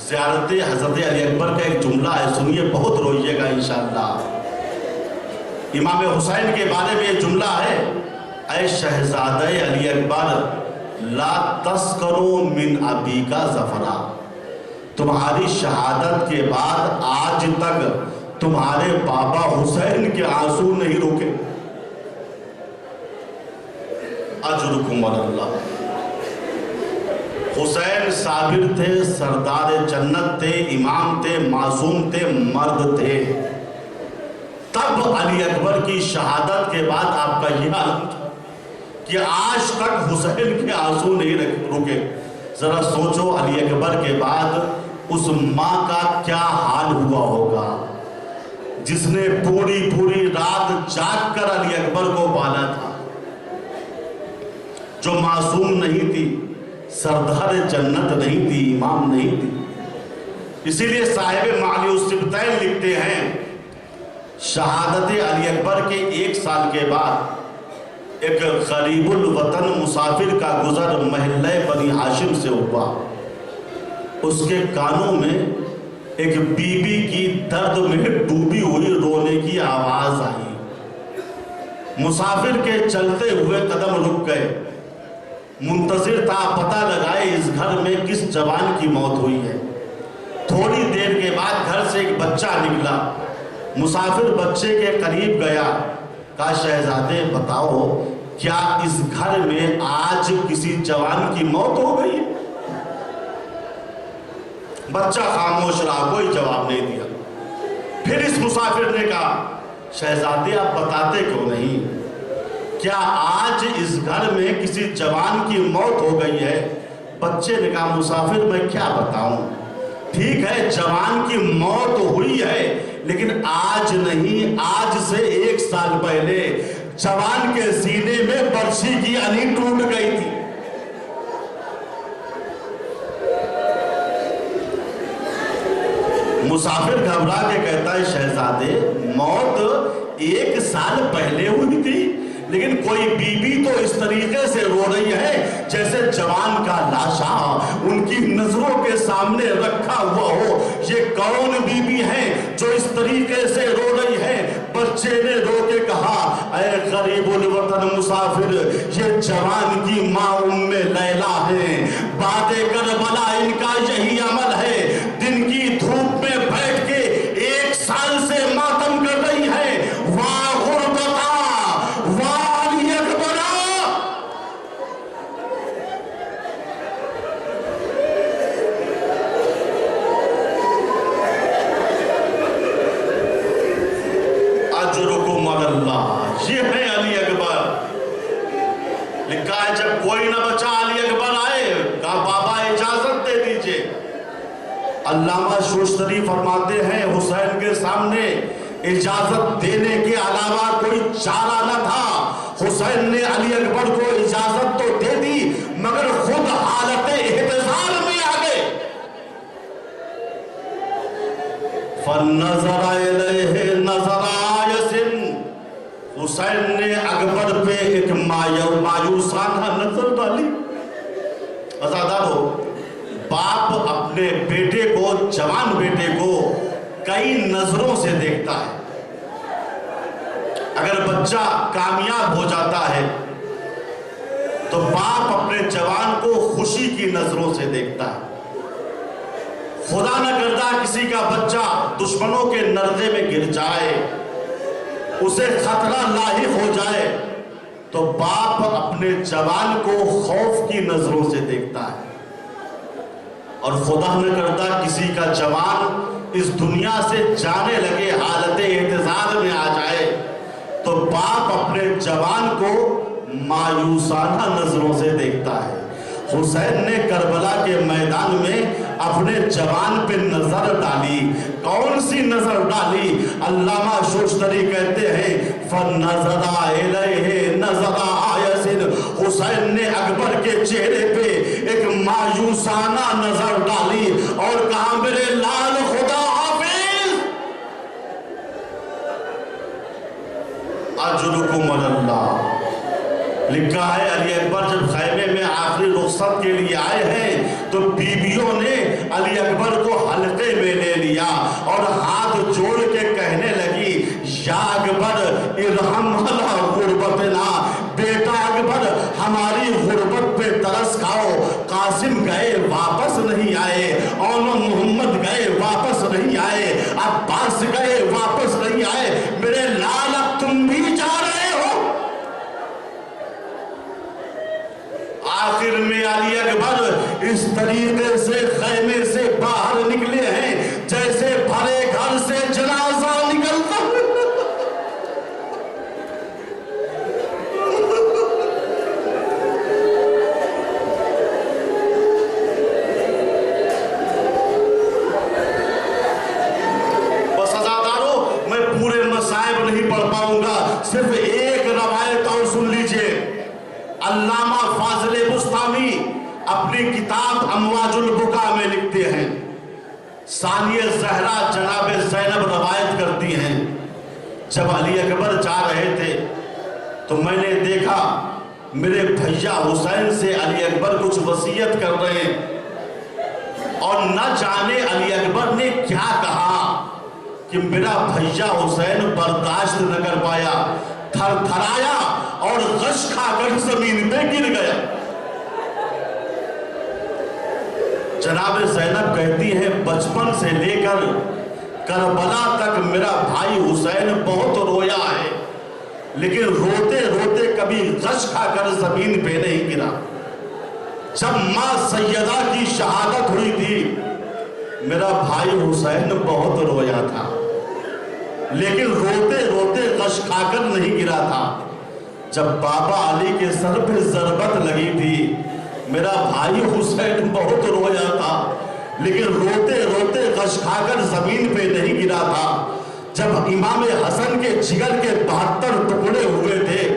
زیارت حضرت علی اکبر کا ایک جملہ ہے، سنیے، بہت روئیے گا انشاءاللہ۔ امام حسین کے بارے میں یہ جملہ ہے، اے شہزادہ علی اکبر لا تسکروا من ابیک ظفرا، تمہاری شہادت کے بعد آج تک تمہارے بابا حسین کے آنسو نہیں روکے۔ اجرکم علی اللہ۔ حسین صابر تھے، سردار جنت تھے، امام تھے، معصوم تھے، مرد تھے، تب علی اکبر کی شہادت کے بعد آپ کا یہ عالم تھا کہ آج تک حسین کے آنسو نہیں رکے۔ ذرا سوچو علی اکبر کے بعد اس ماں کا کیا حال ہوا ہوگا جس نے پوری رات جاگ کر علی اکبر کو پالا تھا، جو معصوم نہیں تھی، سردار جنت نہیں تھی، امام نہیں تھی۔ اسی لیے صاحب معالی الصبتین لکھتے ہیں شہادت علی اکبر کے 1 سال کے بعد ایک غریب الوطن مسافر کا گزر محلہ بنی ہاشم سے ہوا۔ اس کے کانوں میں ایک بی بی کی درد میں ڈوبی ہوئی رونے کی آواز آئی۔ مسافر کے چلتے ہوئے قدم رک گئے، منتظر تھا پتہ لگائے اس گھر میں کس جوان کی موت ہوئی ہے۔ تھوڑی دیر کے بعد گھر سے ایک بچہ نکلا، مسافر بچے کے قریب گیا، کہا شہزادے بتاؤ کیا اس گھر میں آج کسی جوان کی موت ہو گئی ہے؟ بچہ خاموش رہا، کوئی جواب نہیں دیا۔ پھر اس مسافر نے کہا شہزادے آپ بتاتے کیوں نہیں؟ کیا آج اس گھر میں کسی جوان کی موت ہو گئی ہے؟ بچے نے کہا مسافر میں کیا بتاؤں، ٹھیک ہے جوان کی موت ہوئی ہے لیکن آج نہیں، آج سے 1 سال پہلے جوان کے سینے میں برچھی کی علی ٹوٹ گئی تھی۔ مسافر گھبرا کے کہتا ہے شہزادے موت 1 سال پہلے ہوئی تھی لیکن کوئی بی بی تو اس طریقے سے رو رہی ہے جیسے جوان کا لاشا ان کی نظروں کے سامنے رکھا ہوا ہو۔ یہ کون بی بی ہے جو اس طریقے سے رو رہی ہے؟ بچے نے رو کے کہا اے غریب الوطن مسافر، یہ جوان کی ماں ام لیلا ہے، باد کربلا ان کا یہی عمل ہے، دن کی دھوپ میں بیٹھ کے 1 سال سے ماتم کر رہی ہے۔ واہ غربتا، واہ علی اکبرہ۔ اجرکم علی اللہ، یہ ہے علی اکبر۔ لکھا ہے جب کوئی نہ بچا علی اکبر آئے، کہا بابا اجازت دے دیجئے۔ علامہ شوشتری فرماتے ہیں حسین کے سامنے اجازت دینے کے علاوہ کوئی چارہ نہ تھا۔ حسین نے علی اکبر کو اجازت تو دے دی مگر خود حالت احتضار میں آ گئے۔ فَنَّظَرَ إِلَيْهِ نَظَرَ آیَسٍ، حسین نے اکبر پہ ایک مایوسانہ نظر ڈالی۔ عزادارو، باپ اپنے بیٹے کو، جوان بیٹے کو کئی نظروں سے دیکھتا ہے۔ اگر بچہ کامیاب ہو جاتا ہے تو باپ اپنے جوان کو خوشی کی نظروں سے دیکھتا ہے۔ خدا نہ کرتا کسی کا بچہ دشمنوں کے نردے میں گر جائے، اسے خطرہ لاحق ہو جائے تو باپ اپنے جوان کو خوف کی نظروں سے دیکھتا ہے۔ اور خدا نہ کرتا کسی کا جوان اس دنیا سے جانے لگے، حالت احتضار میں آ جائے تو باپ اپنے جوان کو مایوسانہ نظروں سے دیکھتا ہے۔ حسین نے کربلا کے میدان میں اپنے جوان پہ نظر ڈالی۔ کون سی نظر ڈالی؟ علامہ شوشتری کہتے ہیں فَنَّظَرَ إِلَيْهِ نَظَرَ آیَسٍ، حسین نے اکبر کے چہرے پہ ایک مایوسانہ نظر ڈالی اور کہا میرے لال خدا حافظ۔ اجرکم علی اللہ۔ لکھا ہے علی اکبر جب خیمے میں آخری رخصت کے لیے آئے ہیں تو بیویوں نے علی اکبر کو حلقے میں لے لیا اور ہاتھ جوڑ کے کہنے لگی یا اکبر عباس گئے واپس نہیں آئے، میرے لال اب تم بھی جا رہے ہو۔ آخر میں علی اکبر اس طریقے سے خیمے سے باہر نکلے ہیں جیسے بھرے گھر سے جنازہ نکلتا ہے۔ بس عزادارو، میں پورے مصائب نہیں پڑھ پاؤں گا، صرف ایک روایت اور سن لیجئے۔ علامہ فاضل بسطامی اپنی کتاب امواج البکا میں لکھتے ہیں، ثانیہ زہرا جناب زینب روایت کرتی ہیں، جب علی اکبر جا رہے تھے تو میں نے دیکھا میرے بھیا حسین سے علی اکبر کچھ وصیت کر رہے ہیں، اور نہ جانے علی اکبر نے کیا کہا کہ میرا بھیا حسین برداشت نہ کر پایا، تھر تھرایا اور غش کھا کر زمین پہ گر گیا۔ جناب زینب کہتی ہیں بچپن سے لے کر کربلا تک میرا بھائی حسین بہت رویا ہے، لیکن روتے روتے کبھی غش کھا کر زمین پہ نہیں گرا۔ جب ماں سیدہ کی شہادت ہوئی تھی میرا بھائی حسین بہت رویا تھا، لیکن روتے روتے غش کھا کر نہیں گرا تھا۔ جب بابا علی کے سر پہ ضربت لگی تھی میرا بھائی حسین بہت رویا تھا، لیکن روتے روتے غش کھا کر زمین پہ نہیں گرا تھا۔ جب امام حسن کے جگر کے 72 ٹکڑے ہوئے تھے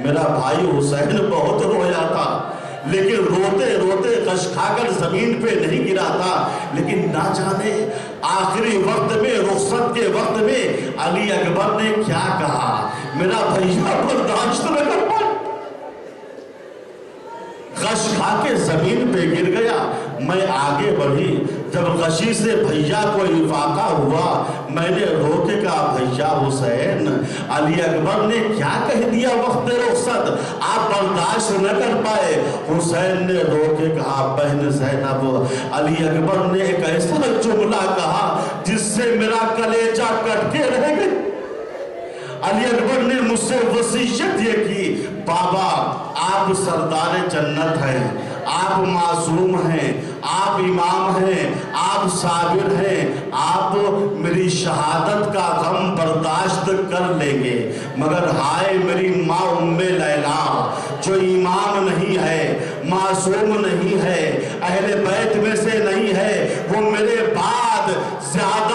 میرا بھائی حسین بہت رویا تھا، لیکن روتے روتے غش کھا کر زمین پہ نہیں گرا تھا۔ لیکن نہ جانے آخری وقت میں، رخصت کے وقت میں علی اکبر نے کیا کہا، میرا بھیا برداشت نہ کر پایا، غش کھا کے زمین پہ گر گیا۔ میں آگے بڑھی، جب غشی سے بھیا کو افاقہ ہوا میں نے رو کے کہا بھیا حسین، علی اکبر نے کیا کہہ دیا وقت رخصت، آپ برداشت نہ کر پائے۔ حسین نے رو کے کہا بہن زینب، علی اکبر نے ایک ایسا جملہ کہا جس سے میرا کلیجہ کٹ کے رہ گیا۔ علی اکبر نے مجھ سے وصیت یہ کی، بابا آپ سردار جنت ہیں، آپ معصوم ہیں، آپ امام ہیں، آپ صابر ہیں، آپ میری شہادت کا غم برداشت کر لیں گے، مگر ہائے میری ماں ام لیلا جو امام نہیں ہے، معصوم نہیں ہے، اہل بیت میں سے نہیں ہے، وہ میرے بعد زیادہ